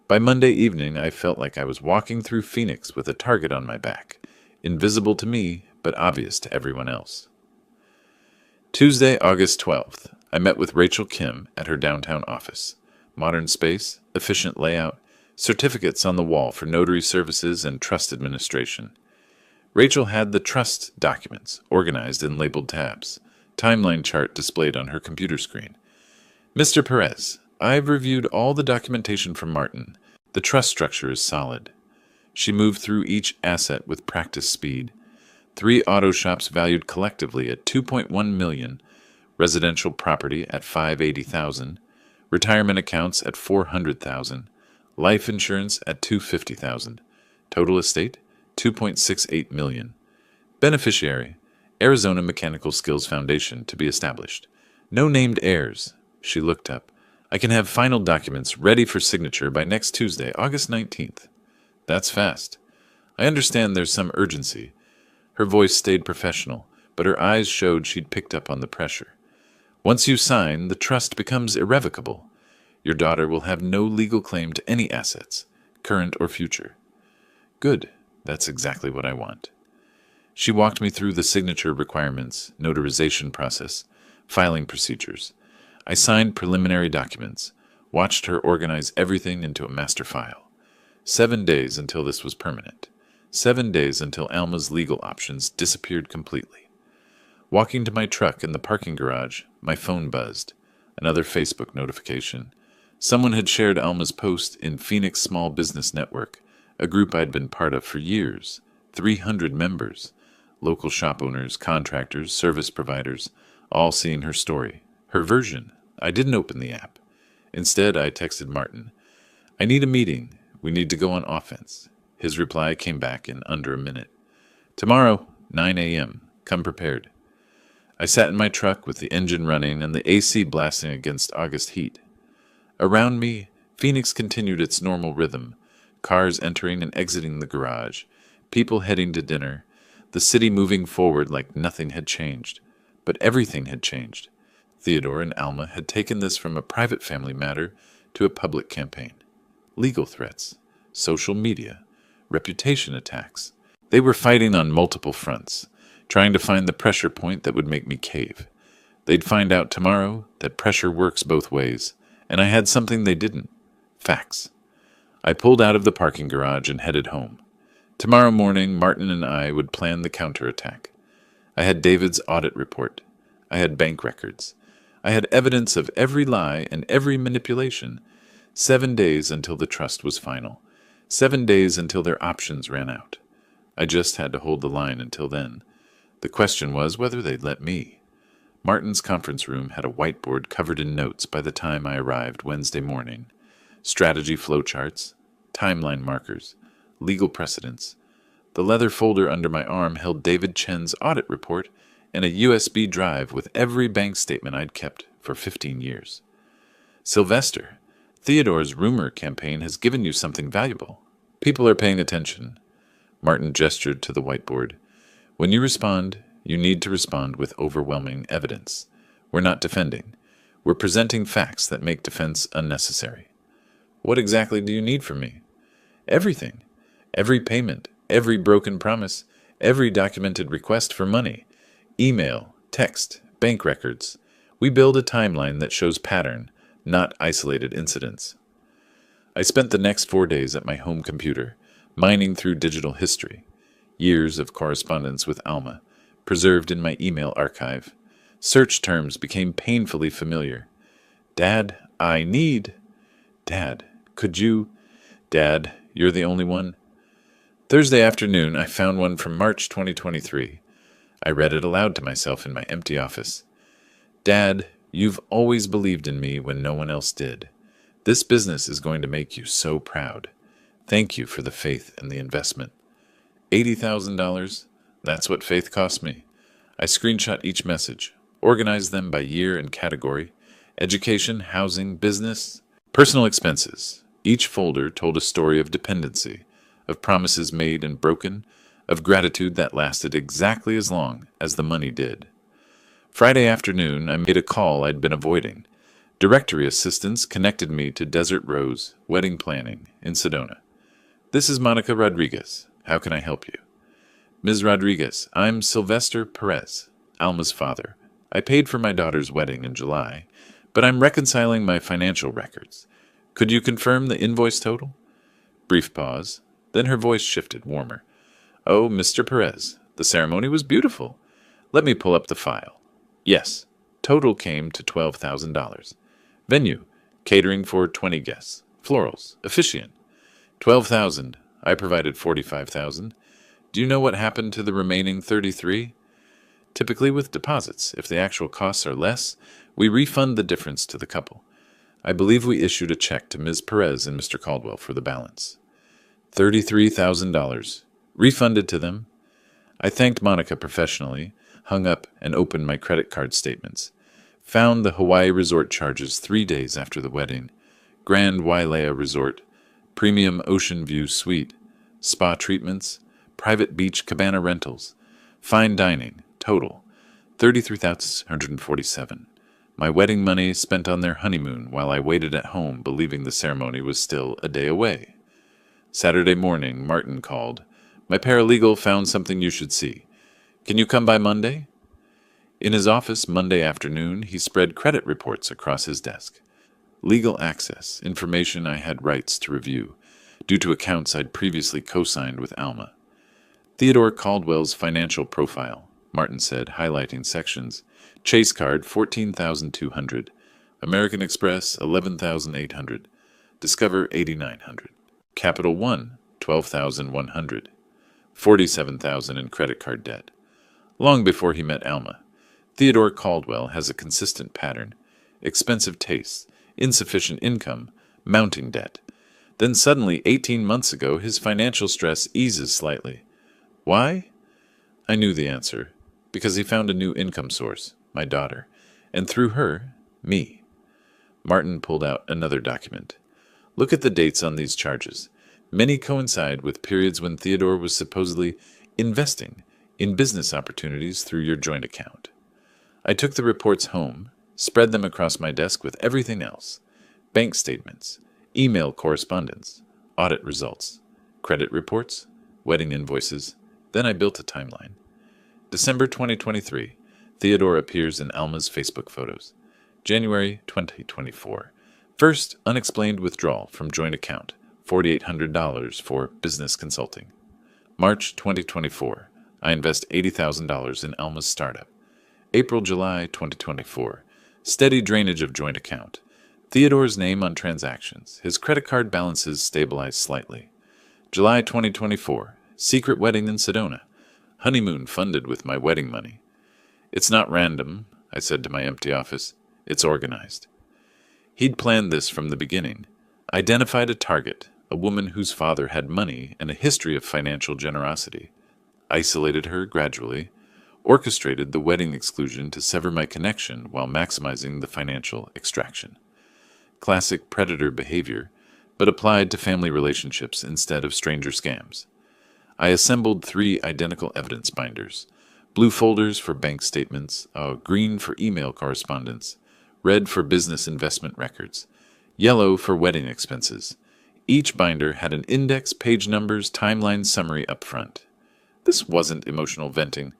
By Monday evening, I felt like I was walking through Phoenix with a target on my back, invisible to me, but obvious to everyone else. Tuesday, August 12th, I met with Rachel Kim at her downtown office. Modern space, efficient layout, certificates on the wall for notary services and trust administration. Rachel had the trust documents organized in labeled tabs, timeline chart displayed on her computer screen. Mr. Perez, I've reviewed all the documentation from Martin. The trust structure is solid. She moved through each asset with practice speed. 3 auto shops valued collectively at $2.1 million, residential property at $580,000, retirement accounts at $400,000, life insurance at $250,000, total estate $2.68 million. Beneficiary, Arizona Mechanical Skills Foundation to be established. No named heirs. She looked up. I can have final documents ready for signature by next Tuesday, August 19th. That's fast. I understand there's some urgency. Her voice stayed professional, but her eyes showed she'd picked up on the pressure. Once you sign, the trust becomes irrevocable. Your daughter will have no legal claim to any assets, current or future. Good. That's exactly what I want. She walked me through the signature requirements, notarization process, filing procedures. I signed preliminary documents, watched her organize everything into a master file. 7 days until this was permanent. 7 days until Alma's legal options disappeared completely. Walking to my truck in the parking garage, my phone buzzed. Another Facebook notification. Someone had shared Alma's post in Phoenix Small Business Network, a group I'd been part of for years. 300 members. Local shop owners, contractors, service providers, all seeing her story. Her version. I didn't open the app. Instead, I texted Martin. I need a meeting. We need to go on offense. His reply came back in under a minute. Tomorrow, 9 a.m. Come prepared. I sat in my truck with the engine running and the AC blasting against August heat. Around me, Phoenix continued its normal rhythm. Cars entering and exiting the garage. People heading to dinner. The city moving forward like nothing had changed. But everything had changed. Theodore and Alma had taken this from a private family matter to a public campaign. Legal threats, social media, reputation attacks. They were fighting on multiple fronts, trying to find the pressure point that would make me cave. They'd find out tomorrow that pressure works both ways, and I had something they didn't. Facts. I pulled out of the parking garage and headed home. Tomorrow morning, Martin and I would plan the counterattack. I had David's audit report. I had bank records. I had evidence of every lie and every manipulation. 7 days until the trust was final. 7 days until their options ran out. I just had to hold the line until then. The question was whether they'd let me. Martin's conference room had a whiteboard covered in notes by the time I arrived Wednesday morning. Strategy flowcharts, timeline markers, legal precedents. The leather folder under my arm held David Chen's audit report and a USB drive with every bank statement I'd kept for 15 years. Sylvester, Theodore's rumor campaign has given you something valuable. People are paying attention. Martin gestured to the whiteboard. When you respond, you need to respond with overwhelming evidence. We're not defending. We're presenting facts that make defense unnecessary. What exactly do you need from me? Everything. Every payment, every broken promise, every documented request for money. Email, text, bank records. We build a timeline that shows pattern, not isolated incidents. I spent the next 4 days at my home computer, mining through digital history. Years of correspondence with Alma, preserved in my email archive. Search terms became painfully familiar. Dad, I need. Dad, could you? Dad, you're the only one. Thursday afternoon, I found one from March 2023. I read it aloud to myself in my empty office. Dad, you've always believed in me when no one else did. This business is going to make you so proud. Thank you for the faith and the investment. $80,000? That's what faith cost me. I screenshot each message, organized them by year and category, education, housing, business, personal expenses. Each folder told a story of dependency, of promises made and broken, of gratitude that lasted exactly as long as the money did. Friday afternoon, I made a call I'd been avoiding. Directory assistants connected me to Desert Rose Wedding Planning in Sedona. This is Monica Rodriguez. How can I help you? Ms. Rodriguez, I'm Sylvester Perez, Alma's father. I paid for my daughter's wedding in July, but I'm reconciling my financial records. Could you confirm the invoice total? Brief pause. Then her voice shifted, warmer. Oh, Mr. Perez, the ceremony was beautiful. Let me pull up the file. Yes, total came to $12,000. Venue, catering for 20 guests. Florals, officiant. 12,000. I provided 45,000. Do you know what happened to the remaining 33? Typically with deposits, if the actual costs are less, we refund the difference to the couple. I believe we issued a check to Ms. Perez and Mr. Caldwell for the balance. $33,000. Refunded to them. I thanked Monica professionally, hung up, and opened my credit card statements. Found the Hawaii resort charges 3 days after the wedding. Grand Wailea Resort, Premium Ocean View Suite, spa treatments, private beach cabana rentals, fine dining, total, $33,647. My wedding money spent on their honeymoon while I waited at home believing the ceremony was still a day away. Saturday morning, Martin called. My paralegal found something you should see. Can you come by Monday? In his office Monday afternoon, he spread credit reports across his desk. Legal access, information I had rights to review, due to accounts I'd previously co-signed with Alma. Theodore Caldwell's financial profile, Martin said, highlighting sections. Chase card, $14,200. American Express, $11,800. Discover, $8,900. Capital One, $12,100. $47,000 in credit card debt. Long before he met Alma, Theodore Caldwell has a consistent pattern. Expensive tastes, insufficient income, mounting debt. Then suddenly, 18 months ago, his financial stress eases slightly. Why? I knew the answer. Because he found a new income source, my daughter, and through her, me. Martin pulled out another document. Look at the dates on these charges. Many coincide with periods when Theodore was supposedly investing in business opportunities through your joint account. I took the reports home, spread them across my desk with everything else. Bank statements, email correspondence, audit results, credit reports, wedding invoices. Then I built a timeline. December 2023, Theodore appears in Alma's Facebook photos. January 2024, first unexplained withdrawal from joint account, $4,800 for business consulting. March 2024, I invest $80,000 in Alma's startup. April-July 2024, steady drainage of joint account. Theodore's name on transactions. His credit card balances stabilize slightly. July 2024, secret wedding in Sedona. Honeymoon funded with my wedding money. It's not random, I said to my empty office. It's organized. He'd planned this from the beginning. Identified a target, a woman whose father had money and a history of financial generosity. Isolated her gradually. Orchestrated the wedding exclusion to sever my connection while maximizing the financial extraction. Classic predator behavior, but applied to family relationships instead of stranger scams. I assembled 3 identical evidence binders. Blue folders for bank statements, green for email correspondence, red for business investment records, yellow for wedding expenses. Each binder had an index, page numbers, timeline summary up front. This wasn't emotional venting.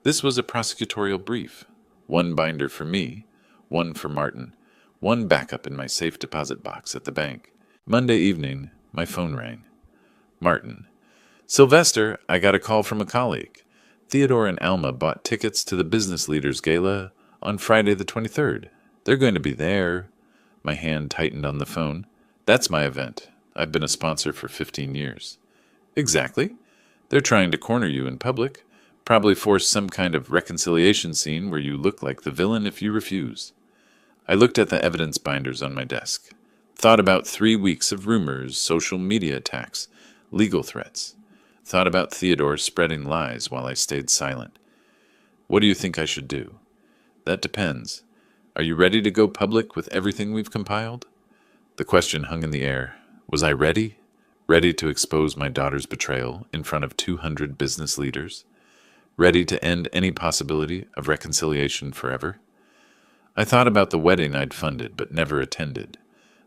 This was a prosecutorial brief. 1 binder for me, 1 for Martin, 1 backup in my safe deposit box at the bank. Monday evening, my phone rang. Martin. Sylvester, I got a call from a colleague. Theodore and Alma bought tickets to the Business Leaders Gala on Friday the 23rd. They're going to be there. My hand tightened on the phone. That's my event. I've been a sponsor for 15 years. Exactly. They're trying to corner you in public. Probably force some kind of reconciliation scene where you look like the villain if you refuse. I looked at the evidence binders on my desk. Thought about 3 weeks of rumors, social media attacks, legal threats. Thought about Theodore spreading lies while I stayed silent. What do you think I should do? That depends. Are you ready to go public with everything we've compiled? The question hung in the air. Was I ready? ready to expose my daughter's betrayal in front of 200 business leaders, ready to end any possibility of reconciliation forever. I thought about the wedding I'd funded but never attended,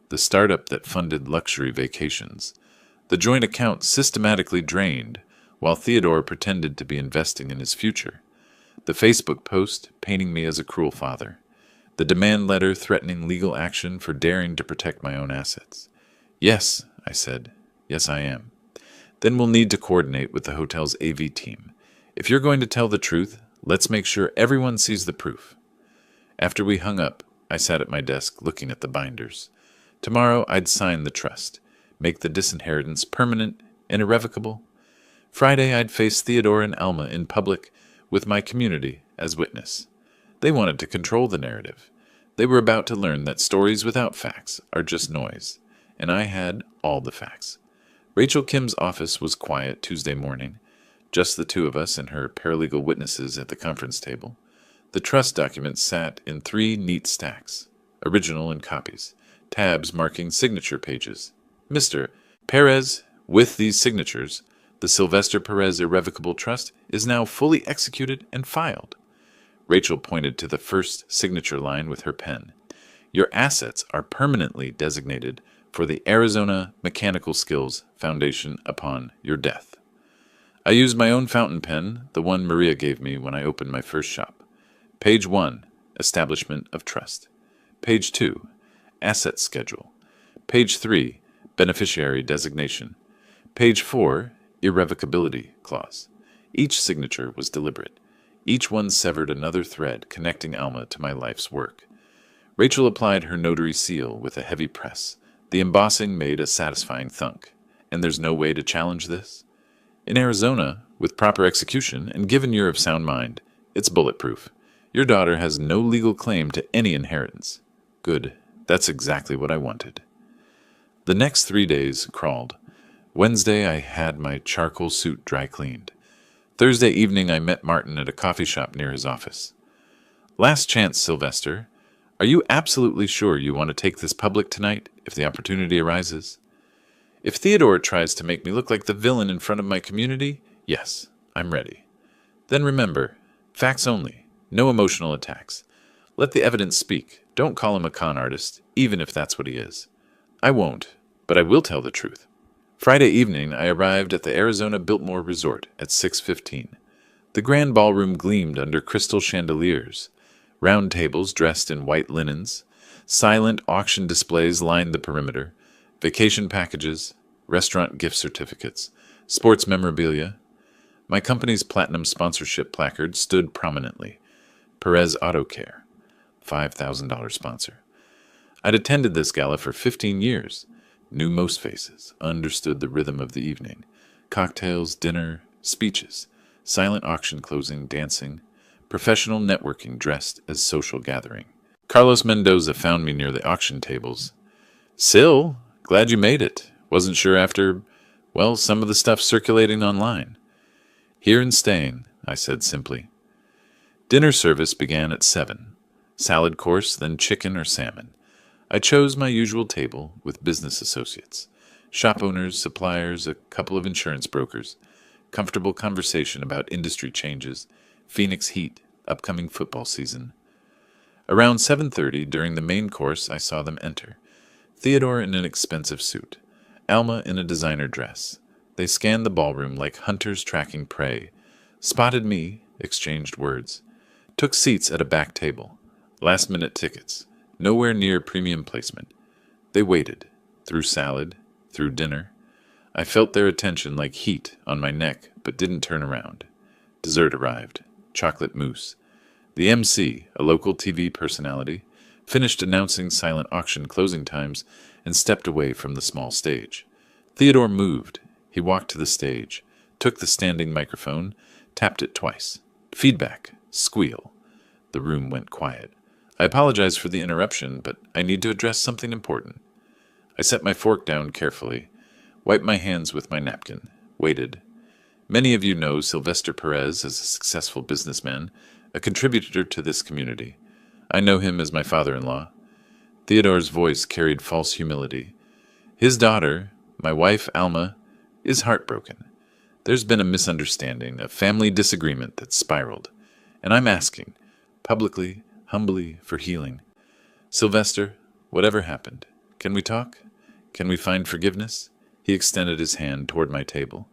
the startup that funded luxury vacations, the joint account systematically drained while Theodore pretended to be investing in his future, the Facebook post painting me as a cruel father, the demand letter threatening legal action for daring to protect my own assets. Yes, I said. Yes, I am. Then we'll need to coordinate with the hotel's AV team. If you're going to tell the truth, let's make sure everyone sees the proof. After we hung up, I sat at my desk looking at the binders. Tomorrow I'd sign the trust, make the disinheritance permanent and irrevocable. Friday I'd face Theodore and Alma in public with my community as witness. They wanted to control the narrative. They were about to learn that stories without facts are just noise, and I had all the facts. Rachel Kim's office was quiet Tuesday morning, just the two of us and her paralegal witnesses at the conference table. The trust documents sat in 3 neat stacks, original and copies, tabs marking signature pages. Mr. Perez, with these signatures, the Sylvester Perez Irrevocable Trust is now fully executed and filed. Rachel pointed to the first signature line with her pen. Your assets are permanently designated for the Arizona Mechanical Skills Foundation upon your death. I used my own fountain pen, the one Maria gave me when I opened my first shop. Page 1, Establishment of Trust. Page 2, Asset Schedule. Page 3, Beneficiary Designation. Page 4, Irrevocability Clause. Each signature was deliberate. Each one severed another thread connecting Alma to my life's work. Rachel applied her notary seal with a heavy press. The embossing made a satisfying thunk. And there's no way to challenge this? In Arizona, with proper execution and given you're of sound mind, it's bulletproof. Your daughter has no legal claim to any inheritance. Good. That's exactly what I wanted. The next 3 days crawled. Wednesday, I had my charcoal suit dry cleaned. Thursday evening, I met Martin at a coffee shop near his office. Last chance, Sylvester. Are you absolutely sure you want to take this public tonight if the opportunity arises? If Theodore tries to make me look like the villain in front of my community, yes, I'm ready. Then remember, facts only, no emotional attacks. Let the evidence speak. Don't call him a con artist, even if that's what he is. I won't, but I will tell the truth. Friday evening, I arrived at the Arizona Biltmore Resort at 6:15. The grand ballroom gleamed under crystal chandeliers. Round tables dressed in white linens. Silent auction displays lined the perimeter. Vacation packages, restaurant gift certificates, sports memorabilia. My company's platinum sponsorship placard stood prominently. Perez Auto Care, $5,000 sponsor. I'd attended this gala for 15 years. Knew most faces, understood the rhythm of the evening. Cocktails, dinner, speeches, silent auction closing, dancing, professional networking dressed as social gathering. Carlos Mendoza found me near the auction tables. Sil, glad you made it. Wasn't sure after, well, some of the stuff circulating online. Here and staying, I said simply. Dinner service began at 7. Salad course, then chicken or salmon. I chose my usual table with business associates, shop owners, suppliers, a couple of insurance brokers, comfortable conversation about industry changes, Phoenix heat, upcoming football season. Around 7:30, during the main course, I saw them enter. Theodore in an expensive suit, Alma in a designer dress. They scanned the ballroom like hunters tracking prey, spotted me, exchanged words, took seats at a back table, last-minute tickets. Nowhere near premium placement. They waited, through salad, through dinner. I felt their attention like heat on my neck, but didn't turn around. Dessert arrived, chocolate mousse. The MC, a local TV personality, finished announcing silent auction closing times and stepped away from the small stage. Theodore moved. He walked to the stage, took the standing microphone, tapped it twice. Feedback, squeal. The room went quiet. I apologize for the interruption, but I need to address something important. I set my fork down carefully, wiped my hands with my napkin, waited. Many of you know Sylvester Perez as a successful businessman, a contributor to this community. I know him as my father-in-law. Theodore's voice carried false humility. His daughter, My wife, Alma, is heartbroken. There's been a misunderstanding, a family disagreement that spiraled, and I'm asking, publicly, humbly, for healing. Sylvester, whatever happened, can we talk? Can we find forgiveness? He extended his hand toward my table.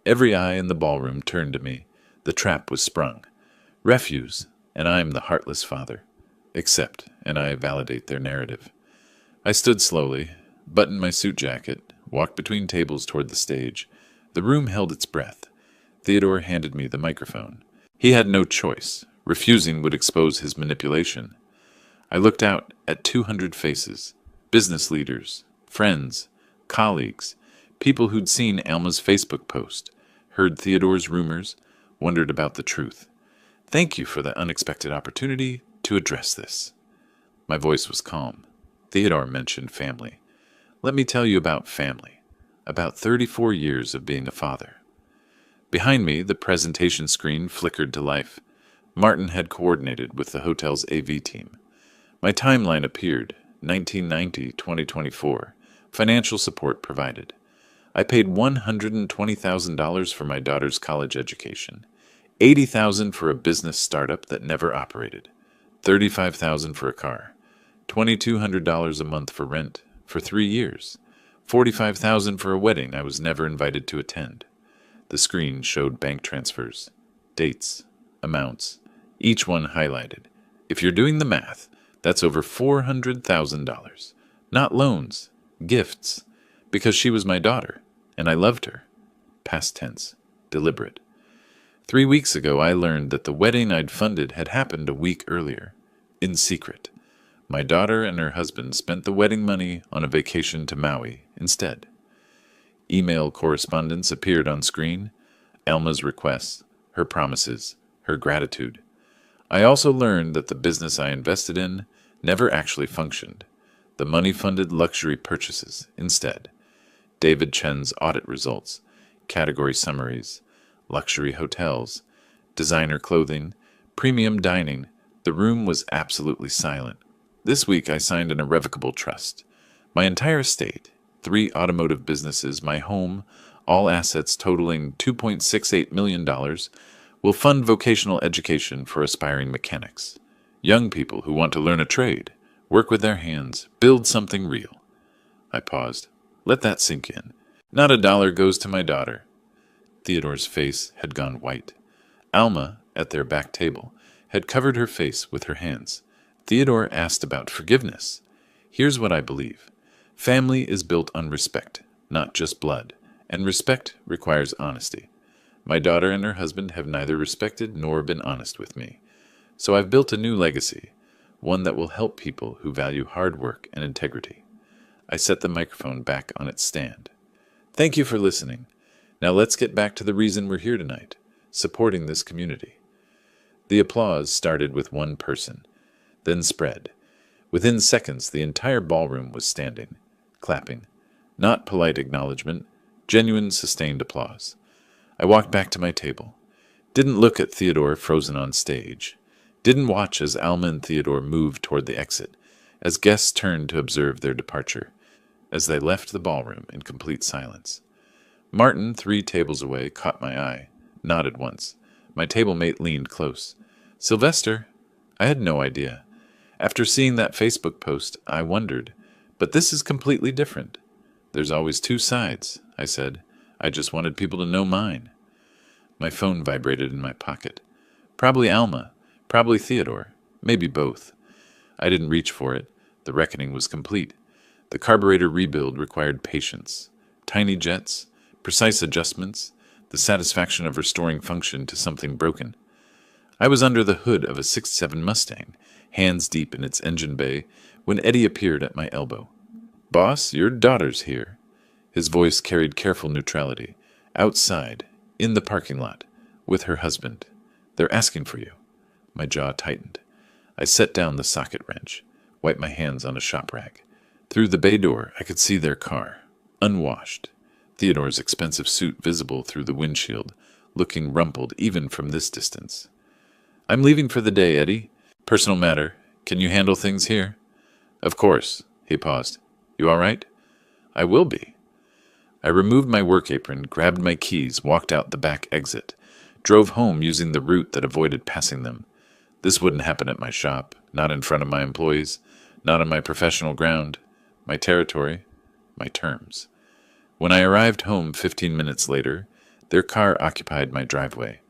Every eye in the ballroom turned to me. The trap was sprung. Refuse, and I am the heartless father. Accept, and I validate their narrative. I stood slowly, buttoned my suit jacket, walked between tables toward the stage. The room held its breath. Theodore handed me the microphone. He had no choice. Refusing would expose his manipulation. I looked out at 200 faces, business leaders, friends, colleagues, people who'd seen Alma's Facebook post, heard Theodore's rumors, wondered about the truth. Thank you for the unexpected opportunity to address this. My voice was calm. Theodore mentioned family. Let me tell you about family. About 34 years of being a father. Behind me, the presentation screen flickered to life. Martin had coordinated with the hotel's AV team. My timeline appeared, 1990-2024. Financial support provided. I paid $120,000 for my daughter's college education, $80,000 for a business startup that never operated, $35,000 for a car, $2,200 a month for rent for 3 years, $45,000 for a wedding I was never invited to attend. The screen showed bank transfers, dates, amounts, each one highlighted. If you're doing the math, that's over $400,000. Not loans, gifts, because she was my daughter, and I loved her. Past tense, deliberate. 3 weeks ago, I learned that the wedding I'd funded had happened a week earlier, in secret. My daughter and her husband spent the wedding money on a vacation to Maui instead. Email correspondence appeared on screen, Alma's requests, her promises, her gratitude. I also learned that the business I invested in never actually functioned. The money funded luxury purchases instead. David Chen's audit results, category summaries, luxury hotels, designer clothing, premium dining. The room was absolutely silent. This week I signed an irrevocable trust. My entire estate, 3 automotive businesses, my home, all assets totaling $2.68 million, will fund vocational education for aspiring mechanics. Young people who want to learn a trade, work with their hands, build something real. I paused. Let that sink in. Not a dollar goes to my daughter. Theodore's face had gone white. Alma, at their back table, had covered her face with her hands. Theodore asked about forgiveness. Here's what I believe. Family is built on respect, not just blood, and respect requires honesty. My daughter and her husband have neither respected nor been honest with me. So I've built a new legacy, one that will help people who value hard work and integrity. I set the microphone back on its stand. Thank you for listening. Now let's get back to the reason we're here tonight, supporting this community. The applause started with one person, then spread. Within seconds, the entire ballroom was standing, clapping. Not polite acknowledgement, genuine, sustained applause. I walked back to my table. Didn't look at Theodore frozen on stage. Didn't watch as Alma and Theodore moved toward the exit, as guests turned to observe their departure, as they left the ballroom in complete silence. Martin, 3 tables away, caught my eye, nodded once. My table mate leaned close. Sylvester? I had no idea. After seeing that Facebook post, I wondered. But this is completely different. There's always 2 sides, I said. I just wanted people to know mine. My phone vibrated in my pocket. Probably Alma, probably Theodore, maybe both. I didn't reach for it. The reckoning was complete. The carburetor rebuild required patience. Tiny jets, precise adjustments, the satisfaction of restoring function to something broken. I was under the hood of a '67 Mustang, hands deep in its engine bay, when Eddie appeared at my elbow. Boss, your daughter's here. His voice carried careful neutrality. Outside, in the parking lot, with her husband. They're asking for you. My jaw tightened. I set down the socket wrench, wiped my hands on a shop rag. Through the bay door, I could see their car, unwashed. Theodore's expensive suit visible through the windshield, looking rumpled even from this distance. I'm leaving for the day, Eddie. Personal matter. Can you handle things here? Of course. He paused. You all right? I will be. I removed my work apron, grabbed my keys, walked out the back exit, drove home using the route that avoided passing them. This wouldn't happen at my shop, not in front of my employees, not on my professional ground, my territory, my terms. When I arrived home 15 minutes later, their car occupied my driveway.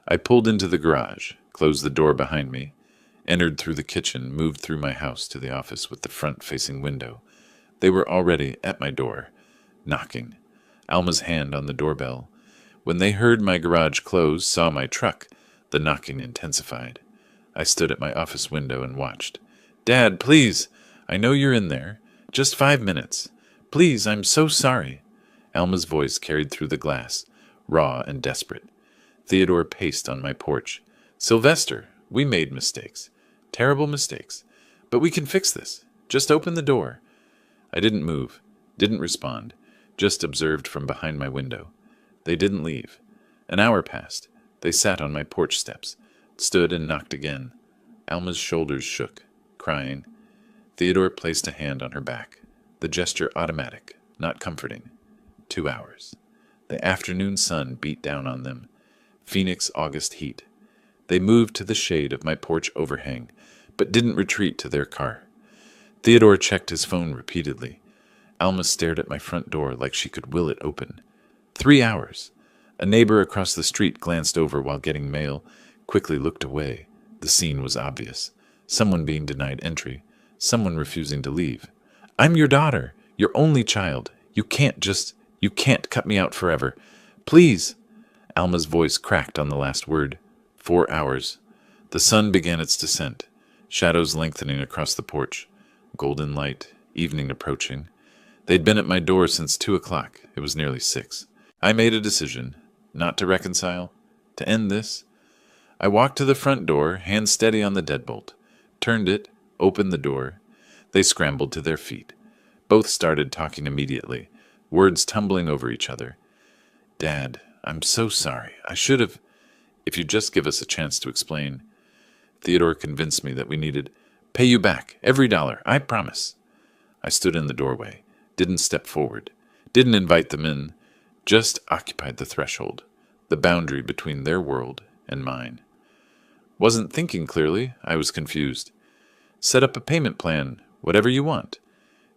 I pulled into the garage, closed the door behind me, entered through the kitchen, moved through my house to the office with the front-facing window. They were already at my door, knocking. Alma's hand on the doorbell. When they heard my garage close, saw my truck, the knocking intensified. I stood at my office window and watched. "Dad, please! I know you're in there. Just 5 minutes. Please, I'm so sorry." Alma's voice carried through the glass, raw and desperate. Theodore paced on my porch. "Sylvester, we made mistakes. Terrible mistakes. But we can fix this. Just open the door." I didn't move, didn't respond, just observed from behind my window. They didn't leave. An hour passed. They sat on my porch steps, stood and knocked again. Alma's shoulders shook, crying. Theodore placed a hand on her back, the gesture automatic, not comforting. 2 hours. The afternoon sun beat down on them. Phoenix August heat. They moved to the shade of my porch overhang, but didn't retreat to their car. Theodore checked his phone repeatedly. Alma stared at my front door like she could will it open. 3 hours. A neighbor across the street glanced over while getting mail, quickly looked away. The scene was obvious. Someone being denied entry. Someone refusing to leave. "I'm your daughter, your only child. You can't cut me out forever. Please." Alma's voice cracked on the last word. 4 hours. The sun began its descent, shadows lengthening across the porch. Golden light, evening approaching. They'd been at my door since 2 o'clock. It was nearly 6. I made a decision, not to reconcile, to end this. I walked to the front door, hand steady on the deadbolt, turned it, opened the door. They scrambled to their feet. Both started talking immediately, words tumbling over each other. "Dad, I'm so sorry. I should have. If you'd just give us a chance to explain." Theodore convinced me that we needed. "Pay you back, every dollar, I promise." I stood in the doorway, didn't step forward, didn't invite them in, just occupied the threshold, the boundary between their world and mine. Wasn't thinking clearly, I was confused. "Set up a payment plan, whatever you want."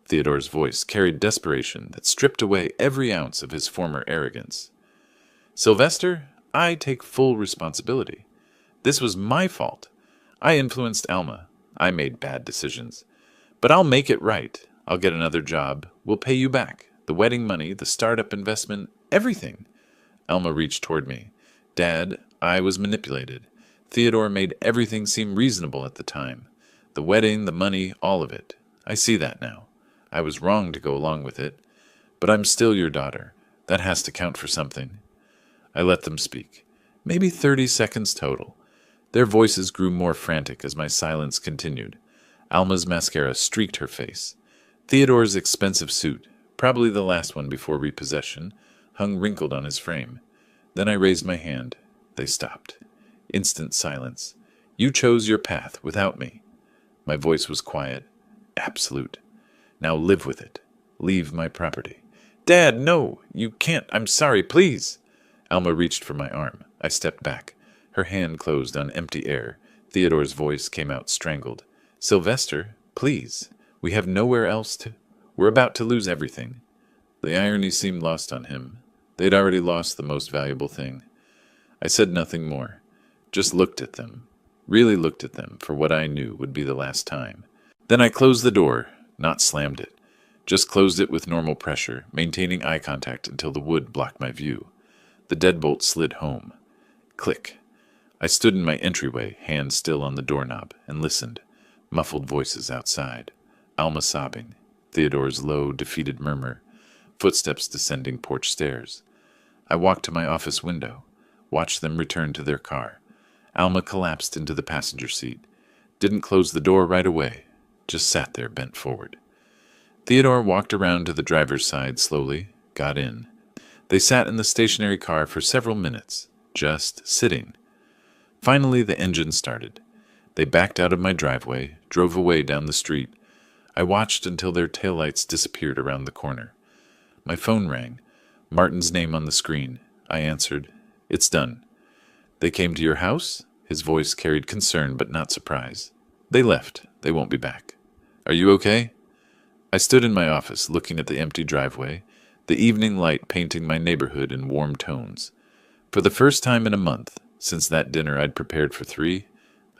Theodore's voice carried desperation that stripped away every ounce of his former arrogance. "Sylvester, I take full responsibility. This was my fault. I influenced Alma. I made bad decisions. But I'll make it right. I'll get another job. We'll pay you back. The wedding money, the startup investment, everything." Alma reached toward me. "Dad, I was manipulated. Theodore made everything seem reasonable at the time. The wedding, the money, all of it. I see that now. I was wrong to go along with it. But I'm still your daughter. That has to count for something." I let them speak. Maybe 30 seconds total. Their voices grew more frantic as my silence continued. Alma's mascara streaked her face. Theodore's expensive suit, probably the last one before repossession, hung wrinkled on his frame. Then I raised my hand. They stopped. Instant silence. "You chose your path without me." My voice was quiet, absolute. "Now live with it. Leave my property." "Dad, no! You can't! I'm sorry, please!" Alma reached for my arm. I stepped back. Her hand closed on empty air. Theodore's voice came out strangled. "Sylvester, please. We have nowhere else to. We're about to lose everything." The irony seemed lost on him. They'd already lost the most valuable thing. I said nothing more. Just looked at them. Really looked at them for what I knew would be the last time. Then I closed the door, not slammed it. Just closed it with normal pressure, maintaining eye contact until the wood blocked my view. The deadbolt slid home. Click. I stood in my entryway, hand still on the doorknob, and listened. Muffled voices outside. Alma sobbing. Theodore's low, defeated murmur. Footsteps descending porch stairs. I walked to my office window. Watched them return to their car. Alma collapsed into the passenger seat. Didn't close the door right away. Just sat there bent forward. Theodore walked around to the driver's side slowly, got in. They sat in the stationary car for several minutes, just sitting. Finally, the engine started. They backed out of my driveway, drove away down the street. I watched until their taillights disappeared around the corner. My phone rang. Martin's name on the screen. I answered. It's done. They came to your house? His voice carried concern but not surprise. They left. They won't be back. Are you okay? I stood in my office, looking at the empty driveway, the evening light painting my neighborhood in warm tones. For the first time in a month, since that dinner I'd prepared for 3,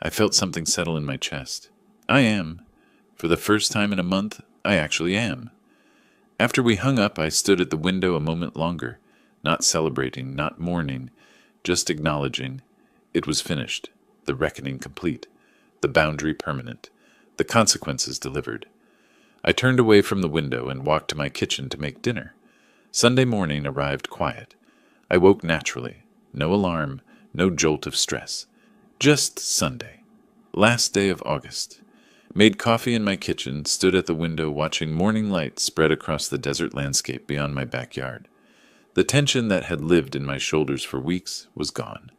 I felt something settle in my chest. I am. For the first time in a month, I actually am. After we hung up, I stood at the window a moment longer, not celebrating, not mourning, just acknowledging. It was finished, the reckoning complete, the boundary permanent, the consequences delivered. I turned away from the window and walked to my kitchen to make dinner. Sunday morning arrived quiet. I woke naturally. No alarm, no jolt of stress. Just Sunday. Last day of August. Made coffee in my kitchen, stood at the window watching morning light spread across the desert landscape beyond my backyard. The tension that had lived in my shoulders for weeks was gone.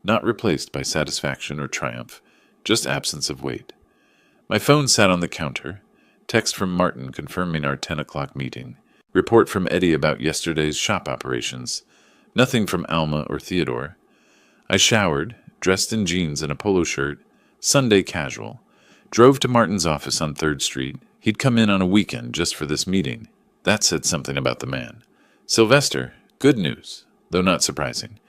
Not replaced by satisfaction or triumph, just absence of weight. My phone sat on the counter. Text from Martin confirming our 10 o'clock meeting. Report from Eddie about yesterday's shop operations. Nothing from Alma or Theodore. I showered, dressed in jeans and a polo shirt, Sunday casual. Drove to Martin's office on 3rd Street. He'd come in on a weekend just for this meeting. That said something about the man. Sylvester, good news, though not surprising.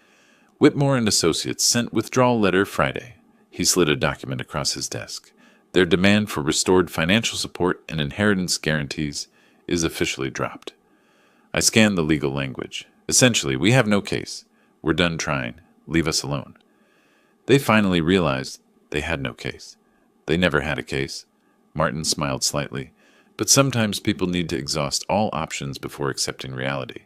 Whitmore and Associates sent withdrawal letter Friday. He slid a document across his desk. Their demand for restored financial support and inheritance guarantees is officially dropped. I scanned the legal language. Essentially, we have no case. We're done trying. Leave us alone. They finally realized they had no case. They never had a case. Martin smiled slightly. But sometimes people need to exhaust all options before accepting reality.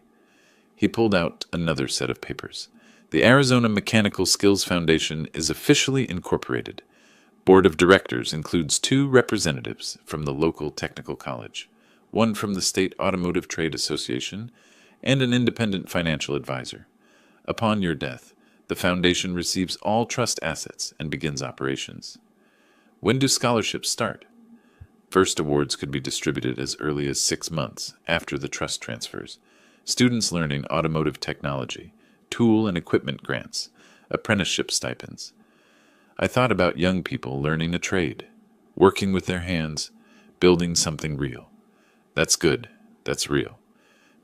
He pulled out another set of papers. The Arizona Mechanical Skills Foundation is officially incorporated. Board of Directors includes 2 representatives from the local technical college, 1 from the State Automotive Trade Association, and an independent financial advisor. Upon your death, the foundation receives all trust assets and begins operations. When do scholarships start? First awards could be distributed as early as 6 months after the trust transfers. Students learning automotive technology, tool and equipment grants, apprenticeship stipends. I thought about young people learning a trade, working with their hands, building something real. That's good. That's real.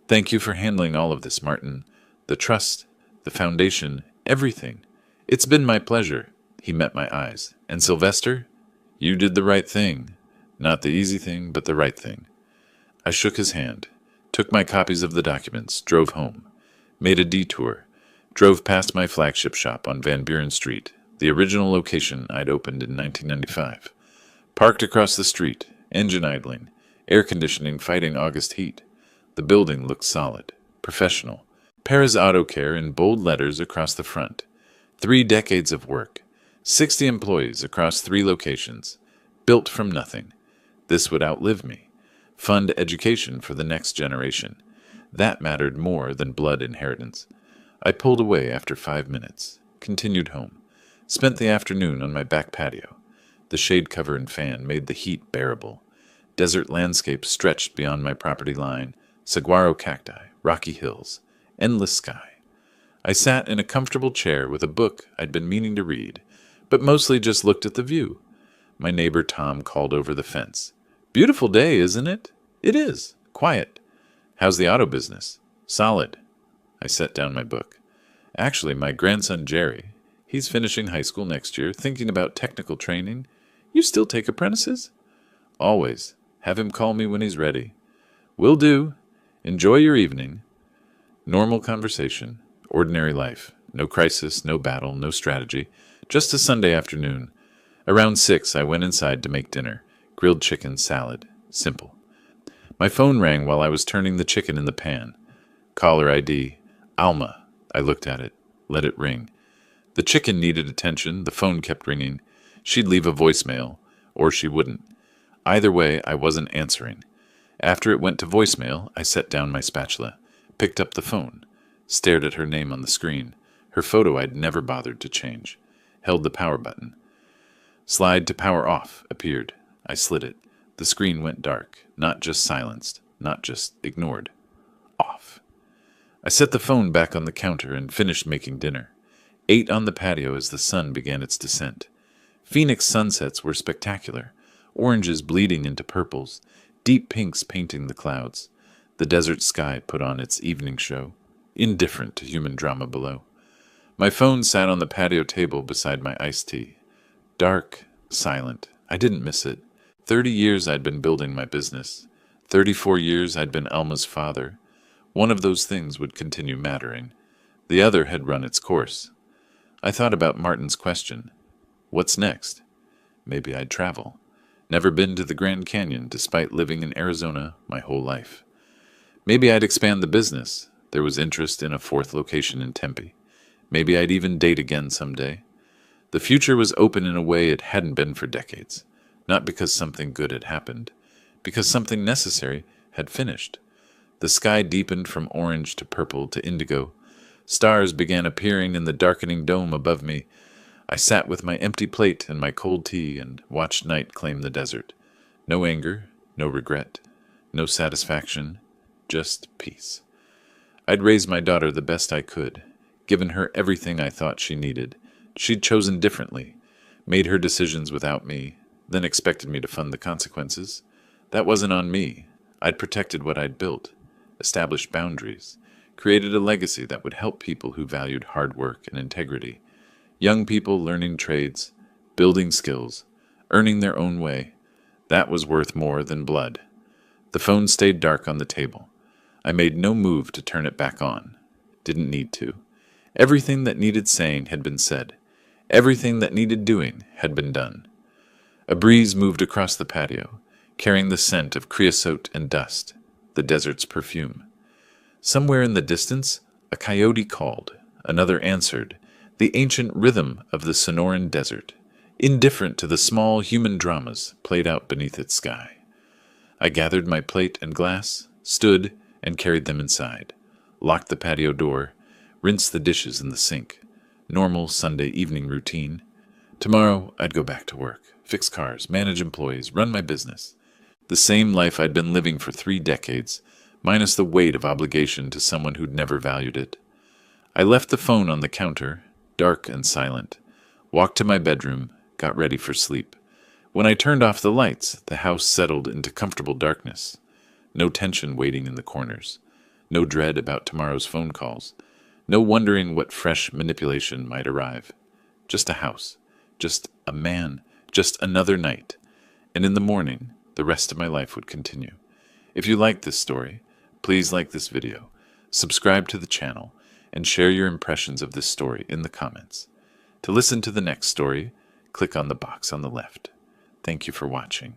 Thank you for handling all of this, Martin. The trust, the foundation, everything. It's been my pleasure. He met my eyes. And Sylvester, you did the right thing. Not the easy thing, but the right thing. I shook his hand, took my copies of the documents, drove home, made a detour, drove past my flagship shop on Van Buren Street, the original location I'd opened in 1995. Parked across the street, engine idling, air conditioning fighting August heat. The building looked solid, professional. Perez Auto Care in bold letters across the front. 3 decades of work. 60 employees across 3 locations. Built from nothing. This would outlive me. Fund education for the next generation. That mattered more than blood inheritance. I pulled away after 5 minutes. Continued home. Spent the afternoon on my back patio. The shade cover and fan made the heat bearable. Desert landscape stretched beyond my property line. Saguaro cacti, rocky hills, endless sky. I sat in a comfortable chair with a book I'd been meaning to read, but mostly just looked at the view. My neighbor Tom called over the fence. Beautiful day, isn't it? It is. Quiet. How's the auto business? Solid. I set down my book. Actually, my grandson Jerry, he's finishing high school next year, thinking about technical training. You still take apprentices? Always. Have him call me when he's ready. Will do. Enjoy your evening. Normal conversation. Ordinary life. No crisis, no battle, no strategy. Just a Sunday afternoon. Around 6, I went inside to make dinner. Grilled chicken, salad. Simple. My phone rang while I was turning the chicken in the pan. Caller ID. Alma. I looked at it. Let it ring. The chicken needed attention. The phone kept ringing. She'd leave a voicemail. Or she wouldn't. Either way, I wasn't answering. After it went to voicemail, I set down my spatula, picked up the phone, stared at her name on the screen, her photo I'd never bothered to change, held the power button. Slide to power off appeared. I slid it. The screen went dark, not just silenced, not just ignored. Off. I set the phone back on the counter and finished making dinner. Ate on the patio as the sun began its descent. Phoenix sunsets were spectacular, oranges bleeding into purples, deep pinks painting the clouds. The desert sky put on its evening show, indifferent to human drama below. My phone sat on the patio table beside my iced tea. Dark, silent. I didn't miss it. 30 years I'd been building my business. 34 years I'd been Elma's father. One of those things would continue mattering. The other had run its course. I thought about Martin's question. What's next? Maybe I'd travel. Never been to the Grand Canyon despite living in Arizona my whole life. Maybe I'd expand the business. There was interest in a fourth location in Tempe. Maybe I'd even date again someday. The future was open in a way it hadn't been for decades. Not because something good had happened, because something necessary had finished. The sky deepened from orange to purple to indigo. Stars began appearing in the darkening dome above me. I sat with my empty plate and my cold tea and watched night claim the desert. No anger, no regret, no satisfaction, just peace. I'd raised my daughter the best I could, given her everything I thought she needed. She'd chosen differently, made her decisions without me, then expected me to fund the consequences. That wasn't on me. I'd protected what I'd built, established boundaries, created a legacy that would help people who valued hard work and integrity. Young people learning trades, building skills, earning their own way. That was worth more than blood. The phone stayed dark on the table. I made no move to turn it back on. Didn't need to. Everything that needed saying had been said. Everything that needed doing had been done. A breeze moved across the patio, carrying the scent of creosote and dust, the desert's perfume. Somewhere in the distance, a coyote called. Another answered, the ancient rhythm of the Sonoran desert, indifferent to the small human dramas played out beneath its sky. I gathered my plate and glass, stood, and carried them inside, locked the patio door, rinsed the dishes in the sink. Normal Sunday evening routine. Tomorrow, I'd go back to work, fix cars, manage employees, run my business. The same life I'd been living for 3 decades, minus the weight of obligation to someone who'd never valued it. I left the phone on the counter, dark and silent, walked to my bedroom, got ready for sleep. When I turned off the lights, the house settled into comfortable darkness. No tension waiting in the corners. No dread about tomorrow's phone calls. No wondering what fresh manipulation might arrive. Just a house. Just a man. Just another night. And in the morning, the rest of my life would continue. If you like this story, please like this video, subscribe to the channel, and share your impressions of this story in the comments. To listen to the next story, click on the box on the left. Thank you for watching.